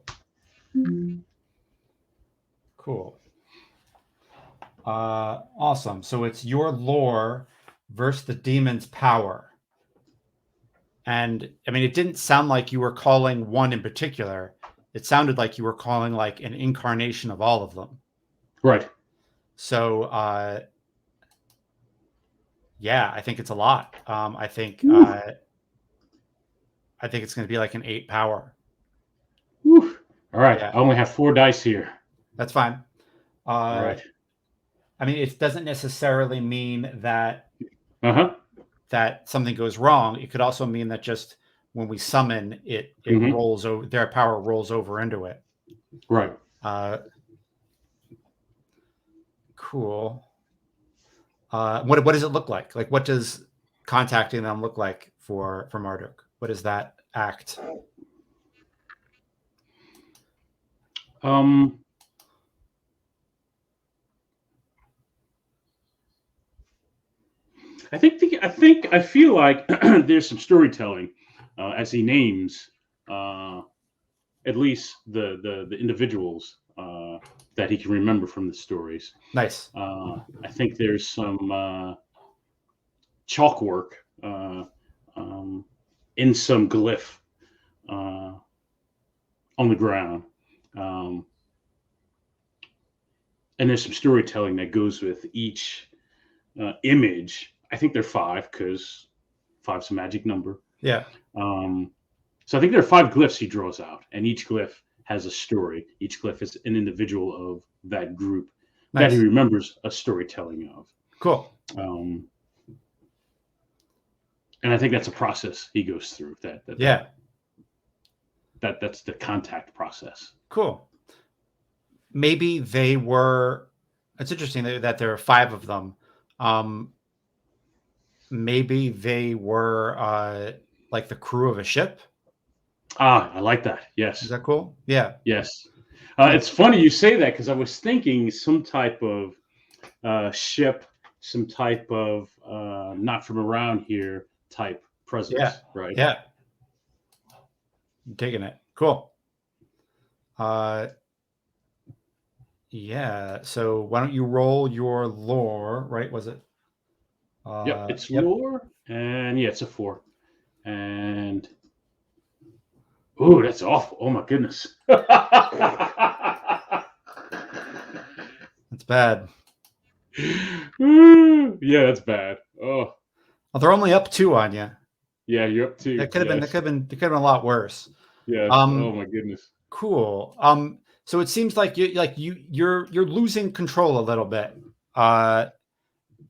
[SPEAKER 1] Awesome. So it's your lore versus the demon's power. And I mean, it didn't sound like you were calling one in particular. It sounded like you were calling like an incarnation of all of them.
[SPEAKER 2] Right.
[SPEAKER 1] So, yeah, I think it's a lot. I think it's going to be like an 8 power.
[SPEAKER 2] Woo. All right.
[SPEAKER 1] Yeah.
[SPEAKER 2] I only have 4 dice here.
[SPEAKER 1] That's fine.
[SPEAKER 2] All right.
[SPEAKER 1] I mean, it doesn't necessarily mean that
[SPEAKER 2] that
[SPEAKER 1] something goes wrong. It could also mean that just when we summon it,
[SPEAKER 2] Mhm.
[SPEAKER 1] rolls over. Their power rolls over into it.
[SPEAKER 2] Right.
[SPEAKER 1] Cool. What does it look like? Like, what does contacting them look like for Marduk? What is that act?
[SPEAKER 2] I feel like there's some storytelling as he names at least the individuals that he can remember from the stories.
[SPEAKER 1] Nice.
[SPEAKER 2] I think there's some chalk work in some glyph on the ground. Um, and there's some storytelling that goes with each image. I think there are five because five's a magic number.
[SPEAKER 1] Yeah.
[SPEAKER 2] So I think there are five glyphs he draws out, and each glyph has a story. Each glyph is an individual of that group that he
[SPEAKER 1] Nice.
[SPEAKER 2] remembers a storytelling of.
[SPEAKER 1] Cool.
[SPEAKER 2] And I think that's a process he goes through.
[SPEAKER 1] Yeah.
[SPEAKER 2] That's the contact process.
[SPEAKER 1] Cool. Maybe they were. It's interesting that there are five of them. Maybe they were like the crew of a ship.
[SPEAKER 2] Ah, I like that.
[SPEAKER 1] Is
[SPEAKER 2] Yes.
[SPEAKER 1] that cool? Yeah.
[SPEAKER 2] Yes.
[SPEAKER 1] Nice.
[SPEAKER 2] It's funny you say that because I was thinking some type of ship, some type of not from around here type presence,
[SPEAKER 1] Yeah.
[SPEAKER 2] right?
[SPEAKER 1] Yeah. I'm taking it. Cool. Yeah. So why don't you roll your lore? Right? Was it?
[SPEAKER 2] Yep, it's
[SPEAKER 1] Yep.
[SPEAKER 2] lore, and yeah, it's a 4. And oh, that's awful. Oh my goodness.
[SPEAKER 1] That's bad.
[SPEAKER 2] Yeah, that's bad. Oh,
[SPEAKER 1] Well, they're only up 2 on you.
[SPEAKER 2] yeah, you're up 2.
[SPEAKER 1] That could have been. That
[SPEAKER 2] Yes,
[SPEAKER 1] could have been. It could have been a lot worse.
[SPEAKER 2] yes. Oh my goodness.
[SPEAKER 1] Cool. So it seems like you're losing control a little bit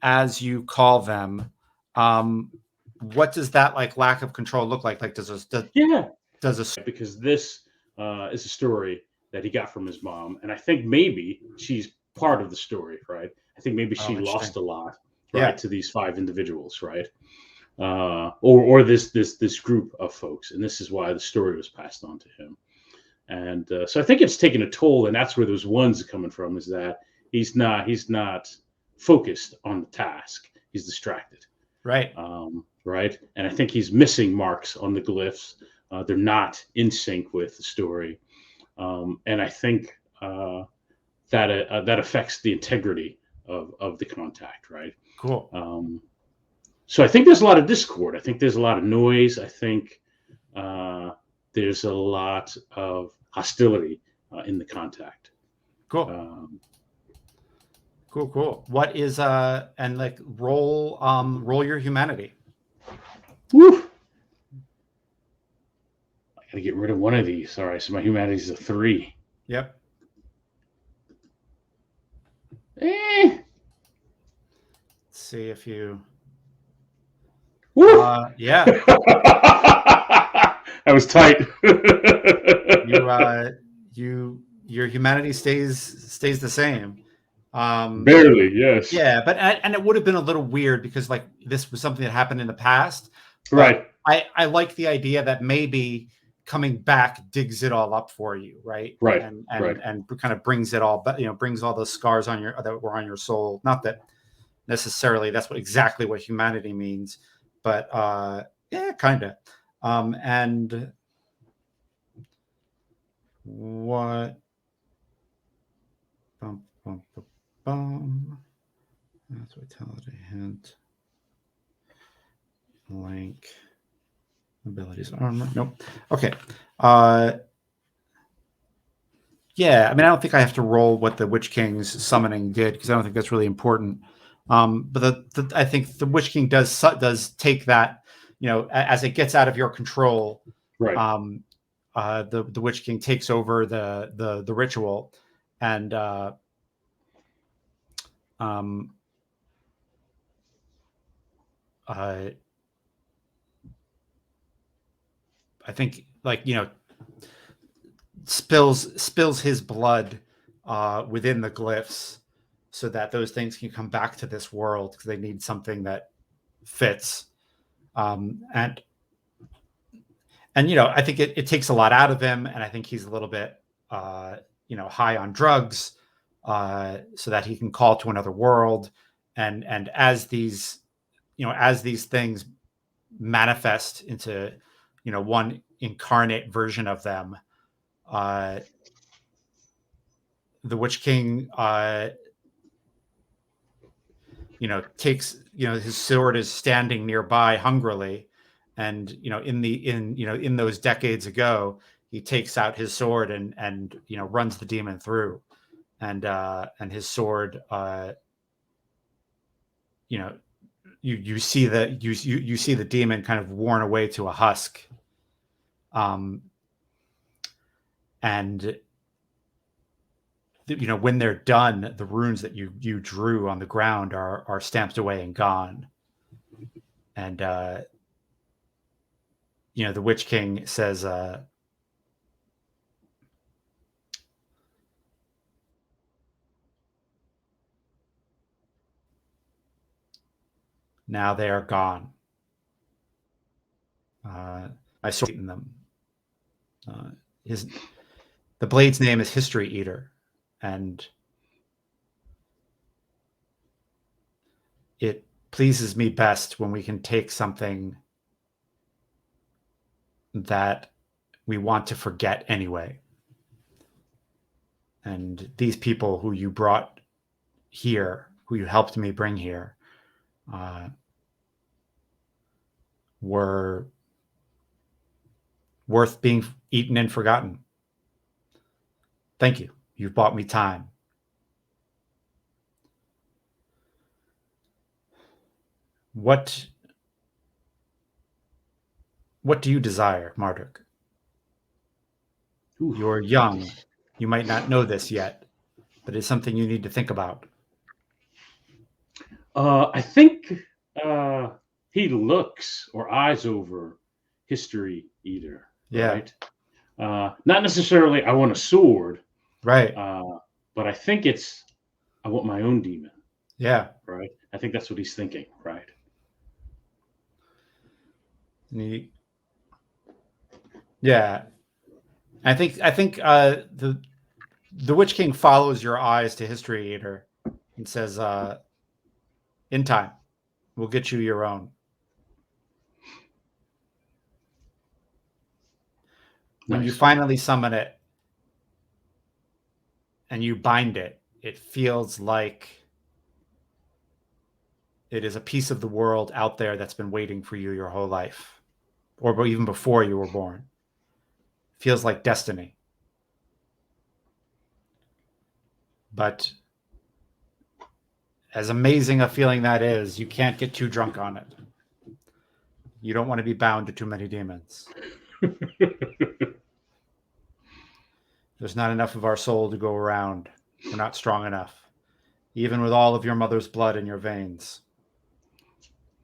[SPEAKER 1] as you call them. What does that like lack of control look like? Like
[SPEAKER 2] Yeah,
[SPEAKER 1] does a
[SPEAKER 2] because this is a story that he got from his mom, and I think maybe she's part of the story, right? I think maybe
[SPEAKER 1] oh
[SPEAKER 2] she
[SPEAKER 1] interesting.
[SPEAKER 2] lost a lot,
[SPEAKER 1] Yeah.
[SPEAKER 2] right, to these 5 individuals, right? Or this group of folks, and this is why the story was passed on to him. And so I think it's taken a toll, and that's where those ones are coming from. Is that he's not focused on the task; he's distracted,
[SPEAKER 1] Right.
[SPEAKER 2] right? And I think he's missing marks on the glyphs. They're not in sync with the story, and I think that affects the integrity of the contact, right?
[SPEAKER 1] Cool.
[SPEAKER 2] So I think there's a lot of discord. I think there's a lot of noise. I think there's a lot of hostility in the contact.
[SPEAKER 1] Cool. Cool. What is and like roll your humanity.
[SPEAKER 2] Woo! I gotta get rid of one of these. All right, so my humanity is a 3.
[SPEAKER 1] Yep.
[SPEAKER 2] Eh.
[SPEAKER 1] Let's see if you.
[SPEAKER 2] Woo!
[SPEAKER 1] Yeah.
[SPEAKER 2] That was tight.
[SPEAKER 1] Your humanity stays the same.
[SPEAKER 2] Barely, yes.
[SPEAKER 1] Yeah, but and it would have been a little weird because like this was something that happened in the past. But
[SPEAKER 2] Right.
[SPEAKER 1] I like the idea that maybe coming back digs it all up for you, right?
[SPEAKER 2] Right.
[SPEAKER 1] And
[SPEAKER 2] right.
[SPEAKER 1] kind of brings it all, but brings all those scars on your that were on your soul. Not that necessarily that's exactly what humanity means, but yeah, kind of. And what? Bum, bum, bum, bum. That's vitality hint. Blank. Abilities armor. Nope. Okay. Yeah, I mean, I don't think I have to roll what the Witch King's summoning did because I don't think that's really important. But I think the Witch King does take that, as it gets out of your control.
[SPEAKER 2] Right.
[SPEAKER 1] The Witch King takes over the ritual, and I think, like, spills his blood within the glyphs so that those things can come back to this world, because they need something that fits. And I think it takes a lot out of him, and I think he's a little bit high on drugs, so that he can call to another world. And as these things manifest into one incarnate version of them, uh, the Witch King takes, his sword is standing nearby hungrily, and in those decades ago, he takes out his sword and runs the demon through, and his sword, you know you see you see the demon kind of worn away to a husk, and when they're done, the runes that you drew on the ground are stamped away and gone. And the Witch King says, now they are gone. I sweeten them. The blade's name is History Eater, and it pleases me best when we can take something that we want to forget anyway. And these people who you brought here, who you helped me bring here, were worth being eaten and forgotten. Thank you. You've bought me time. What do you desire, Marduk? You're young. You might not know this yet, but it's something you need to think about.
[SPEAKER 2] I think he looks or eyes over History Eater.
[SPEAKER 1] Yeah.
[SPEAKER 2] Right. Not necessarily I want a sword.
[SPEAKER 1] Right.
[SPEAKER 2] But I think it's I want my own demon.
[SPEAKER 1] Yeah.
[SPEAKER 2] Right. I think that's what he's thinking. Right.
[SPEAKER 1] Yeah. I think the Witch King follows your eyes to History Eater and says, in time, we'll get you your own. When you finally summon it and you bind it, it feels like it is a piece of the world out there that's been waiting for you your whole life, or even before you were born. Feels like destiny. But as amazing a feeling that is, you can't get too drunk on it. You don't want to be bound to too many demons. There's not enough of our soul to go around. We're not strong enough. Even with all of your mother's blood in your veins.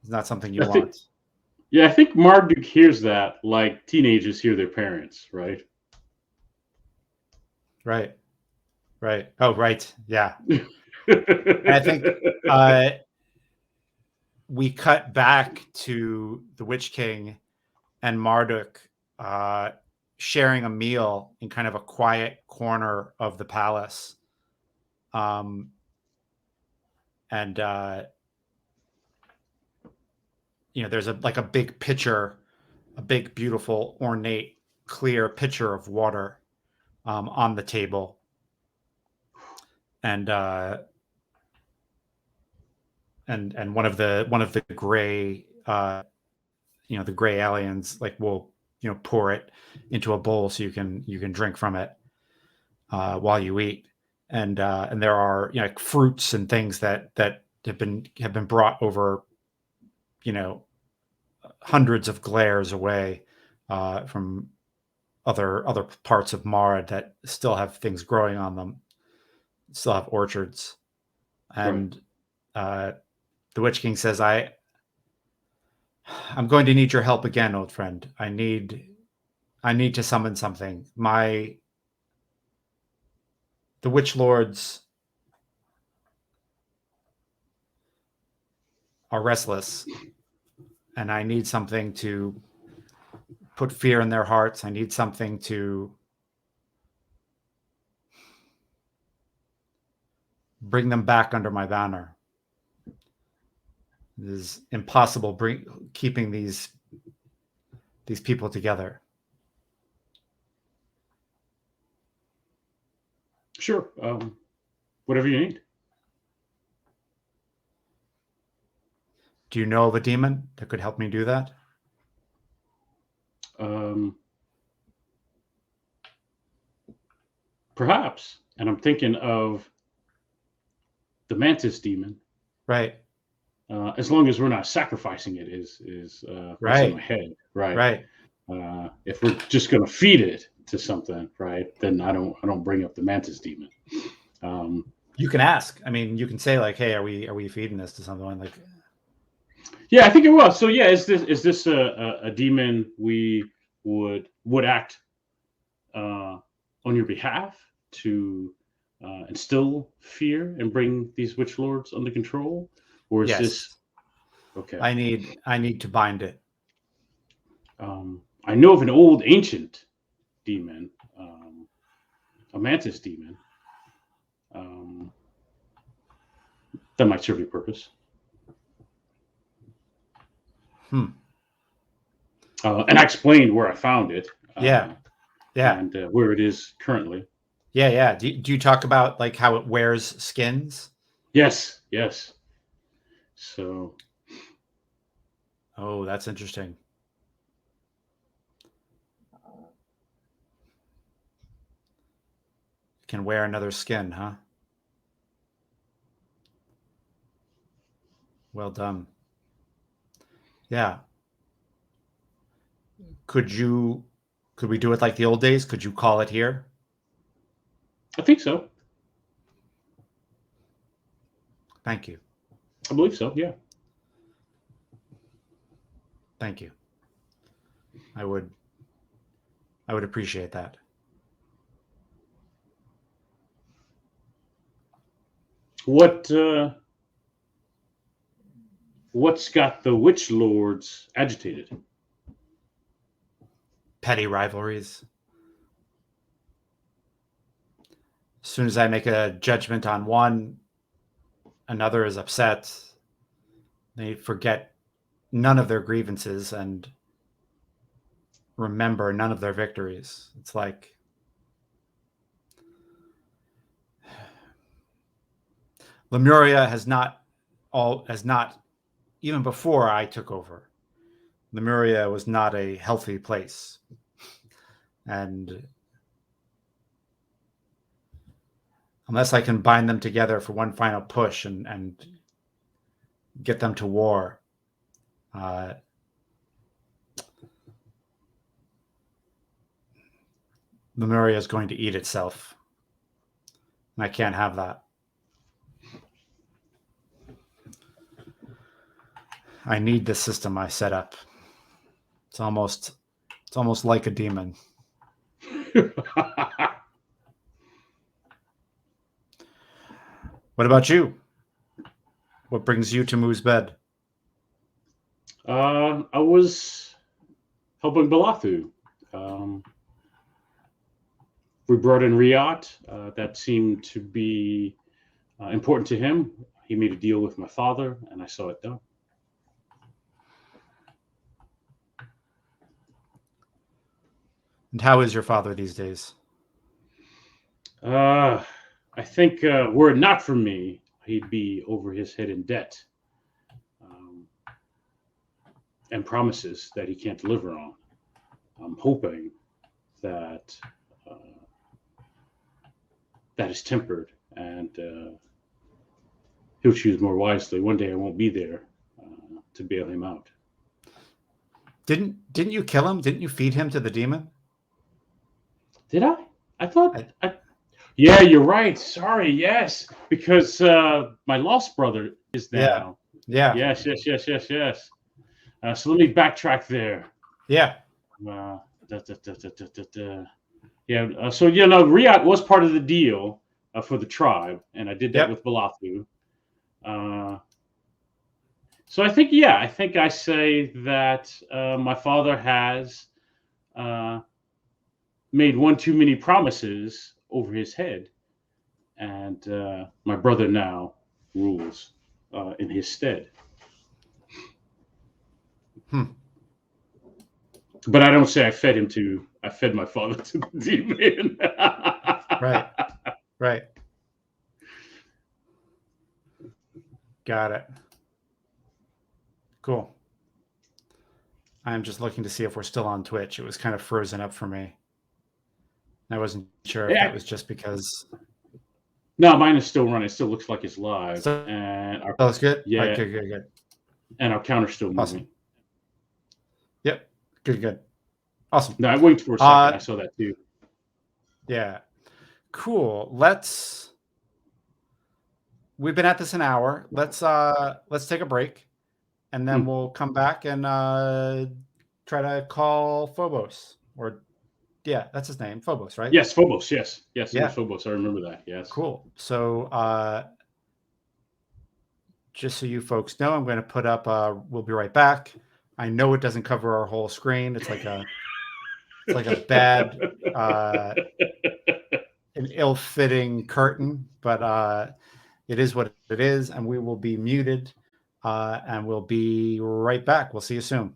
[SPEAKER 1] It's not something you want.
[SPEAKER 2] I think Marduk hears that like teenagers hear their parents, right?
[SPEAKER 1] Right. Oh, right. Yeah. And I think we cut back to the Witch King and Marduk sharing a meal in kind of a quiet corner of the palace. And there's a big pitcher, a big, beautiful, ornate, clear pitcher of water on the table. And one of the gray the gray aliens will pour it into a bowl so you can drink from it while you eat. And there are fruits and things that have been brought over hundreds of glares away from other parts of Mara that still have things growing on them, still have orchards. And the Witch King says, I'm going to need your help again, old friend. I need I need to summon something. The Witch Lords are restless, and I need something to put fear in their hearts. I need something to bring them back under my banner. It is impossible keeping these people together.
[SPEAKER 2] Sure. Whatever you need.
[SPEAKER 1] Do you know of a demon that could help me do that?
[SPEAKER 2] Perhaps. And I'm thinking of the mantis demon.
[SPEAKER 1] Right.
[SPEAKER 2] As long as we're not sacrificing it, is what's in my head. Right. If we're just going to feed it to something, right, then I don't bring up the mantis demon.
[SPEAKER 1] You can ask. I mean, you can say like, "Hey, are we feeding this to something?" Like,
[SPEAKER 2] yeah, I think it was. So yeah, is this a demon we would act on your behalf to instill fear and bring these witch lords under control, or is this okay?
[SPEAKER 1] I need to bind it.
[SPEAKER 2] I know of an old ancient demon, a mantis demon, that might serve your purpose.
[SPEAKER 1] And
[SPEAKER 2] I explained where I found it.
[SPEAKER 1] Yeah.
[SPEAKER 2] And where it is currently.
[SPEAKER 1] Yeah. Do you talk about like how it wears skins?
[SPEAKER 2] Yes. So.
[SPEAKER 1] Oh, that's interesting. Can wear another skin, huh? Well done. Yeah. Could we do it like the old days? Could you call it here?
[SPEAKER 2] I think so.
[SPEAKER 1] Thank you.
[SPEAKER 2] I believe so, yeah.
[SPEAKER 1] Thank you. I would appreciate that.
[SPEAKER 2] What's got the witch lords agitated?
[SPEAKER 1] Petty rivalries. As soon as I make a judgment on one, another is upset. They forget none of their grievances and remember none of their victories. It's like Lemuria has not even before I took over. Lemuria was not a healthy place. And unless I can bind them together for one final push and get them to war, Lemuria is going to eat itself. And I can't have that. I need the system I set up. It's almost like a demon. What about you? What brings you to Moo's bed?
[SPEAKER 2] I was helping Balathu. We brought in Riot. That seemed to be important to him. He made a deal with my father, and I saw it done.
[SPEAKER 1] And how is your father these days?
[SPEAKER 2] I think were it not for me, he'd be over his head in debt and promises that he can't deliver on. I'm hoping that that is tempered and he'll choose more wisely. One day I won't be there to bail him out.
[SPEAKER 1] Didn't you kill him? Didn't you feed him to the demon?
[SPEAKER 2] Did I? I thought. Yeah, you're right. Sorry. Yes, because my lost brother is now.
[SPEAKER 1] Yeah.
[SPEAKER 2] Yes. So let me backtrack there.
[SPEAKER 1] Yeah.
[SPEAKER 2] Yeah. So Riyadh was part of the deal for the tribe, and I did that with Balathu. So I think I say that my father has made one too many promises over his head, and my brother now rules in his stead. But I don't say I fed my father to the demon.
[SPEAKER 1] Right. Got it. Cool. I'm just looking to see if we're still on Twitch. It was kind of frozen up for me. I wasn't sure if that was just because.
[SPEAKER 2] No, mine is still running. It still looks like it's live.
[SPEAKER 1] That's good.
[SPEAKER 2] Yeah.
[SPEAKER 1] Right, good.
[SPEAKER 2] And our counter's still moving.
[SPEAKER 1] Awesome. Yep. Good. Awesome.
[SPEAKER 2] No, I waited for a second. I saw that too.
[SPEAKER 1] Yeah. Cool. We've been at this an hour. Let's take a break, and then we'll come back and try to call Phobos. Yeah, that's his name, Phobos, right?
[SPEAKER 2] Yes, Phobos. Yes, it was Phobos. I remember that. Yes.
[SPEAKER 1] Cool. So just so you folks know, I'm going to put up. We'll be right back. I know it doesn't cover our whole screen. It's like a bad, an ill-fitting curtain, but it is what it is, and we will be muted, and we'll be right back. We'll see you soon.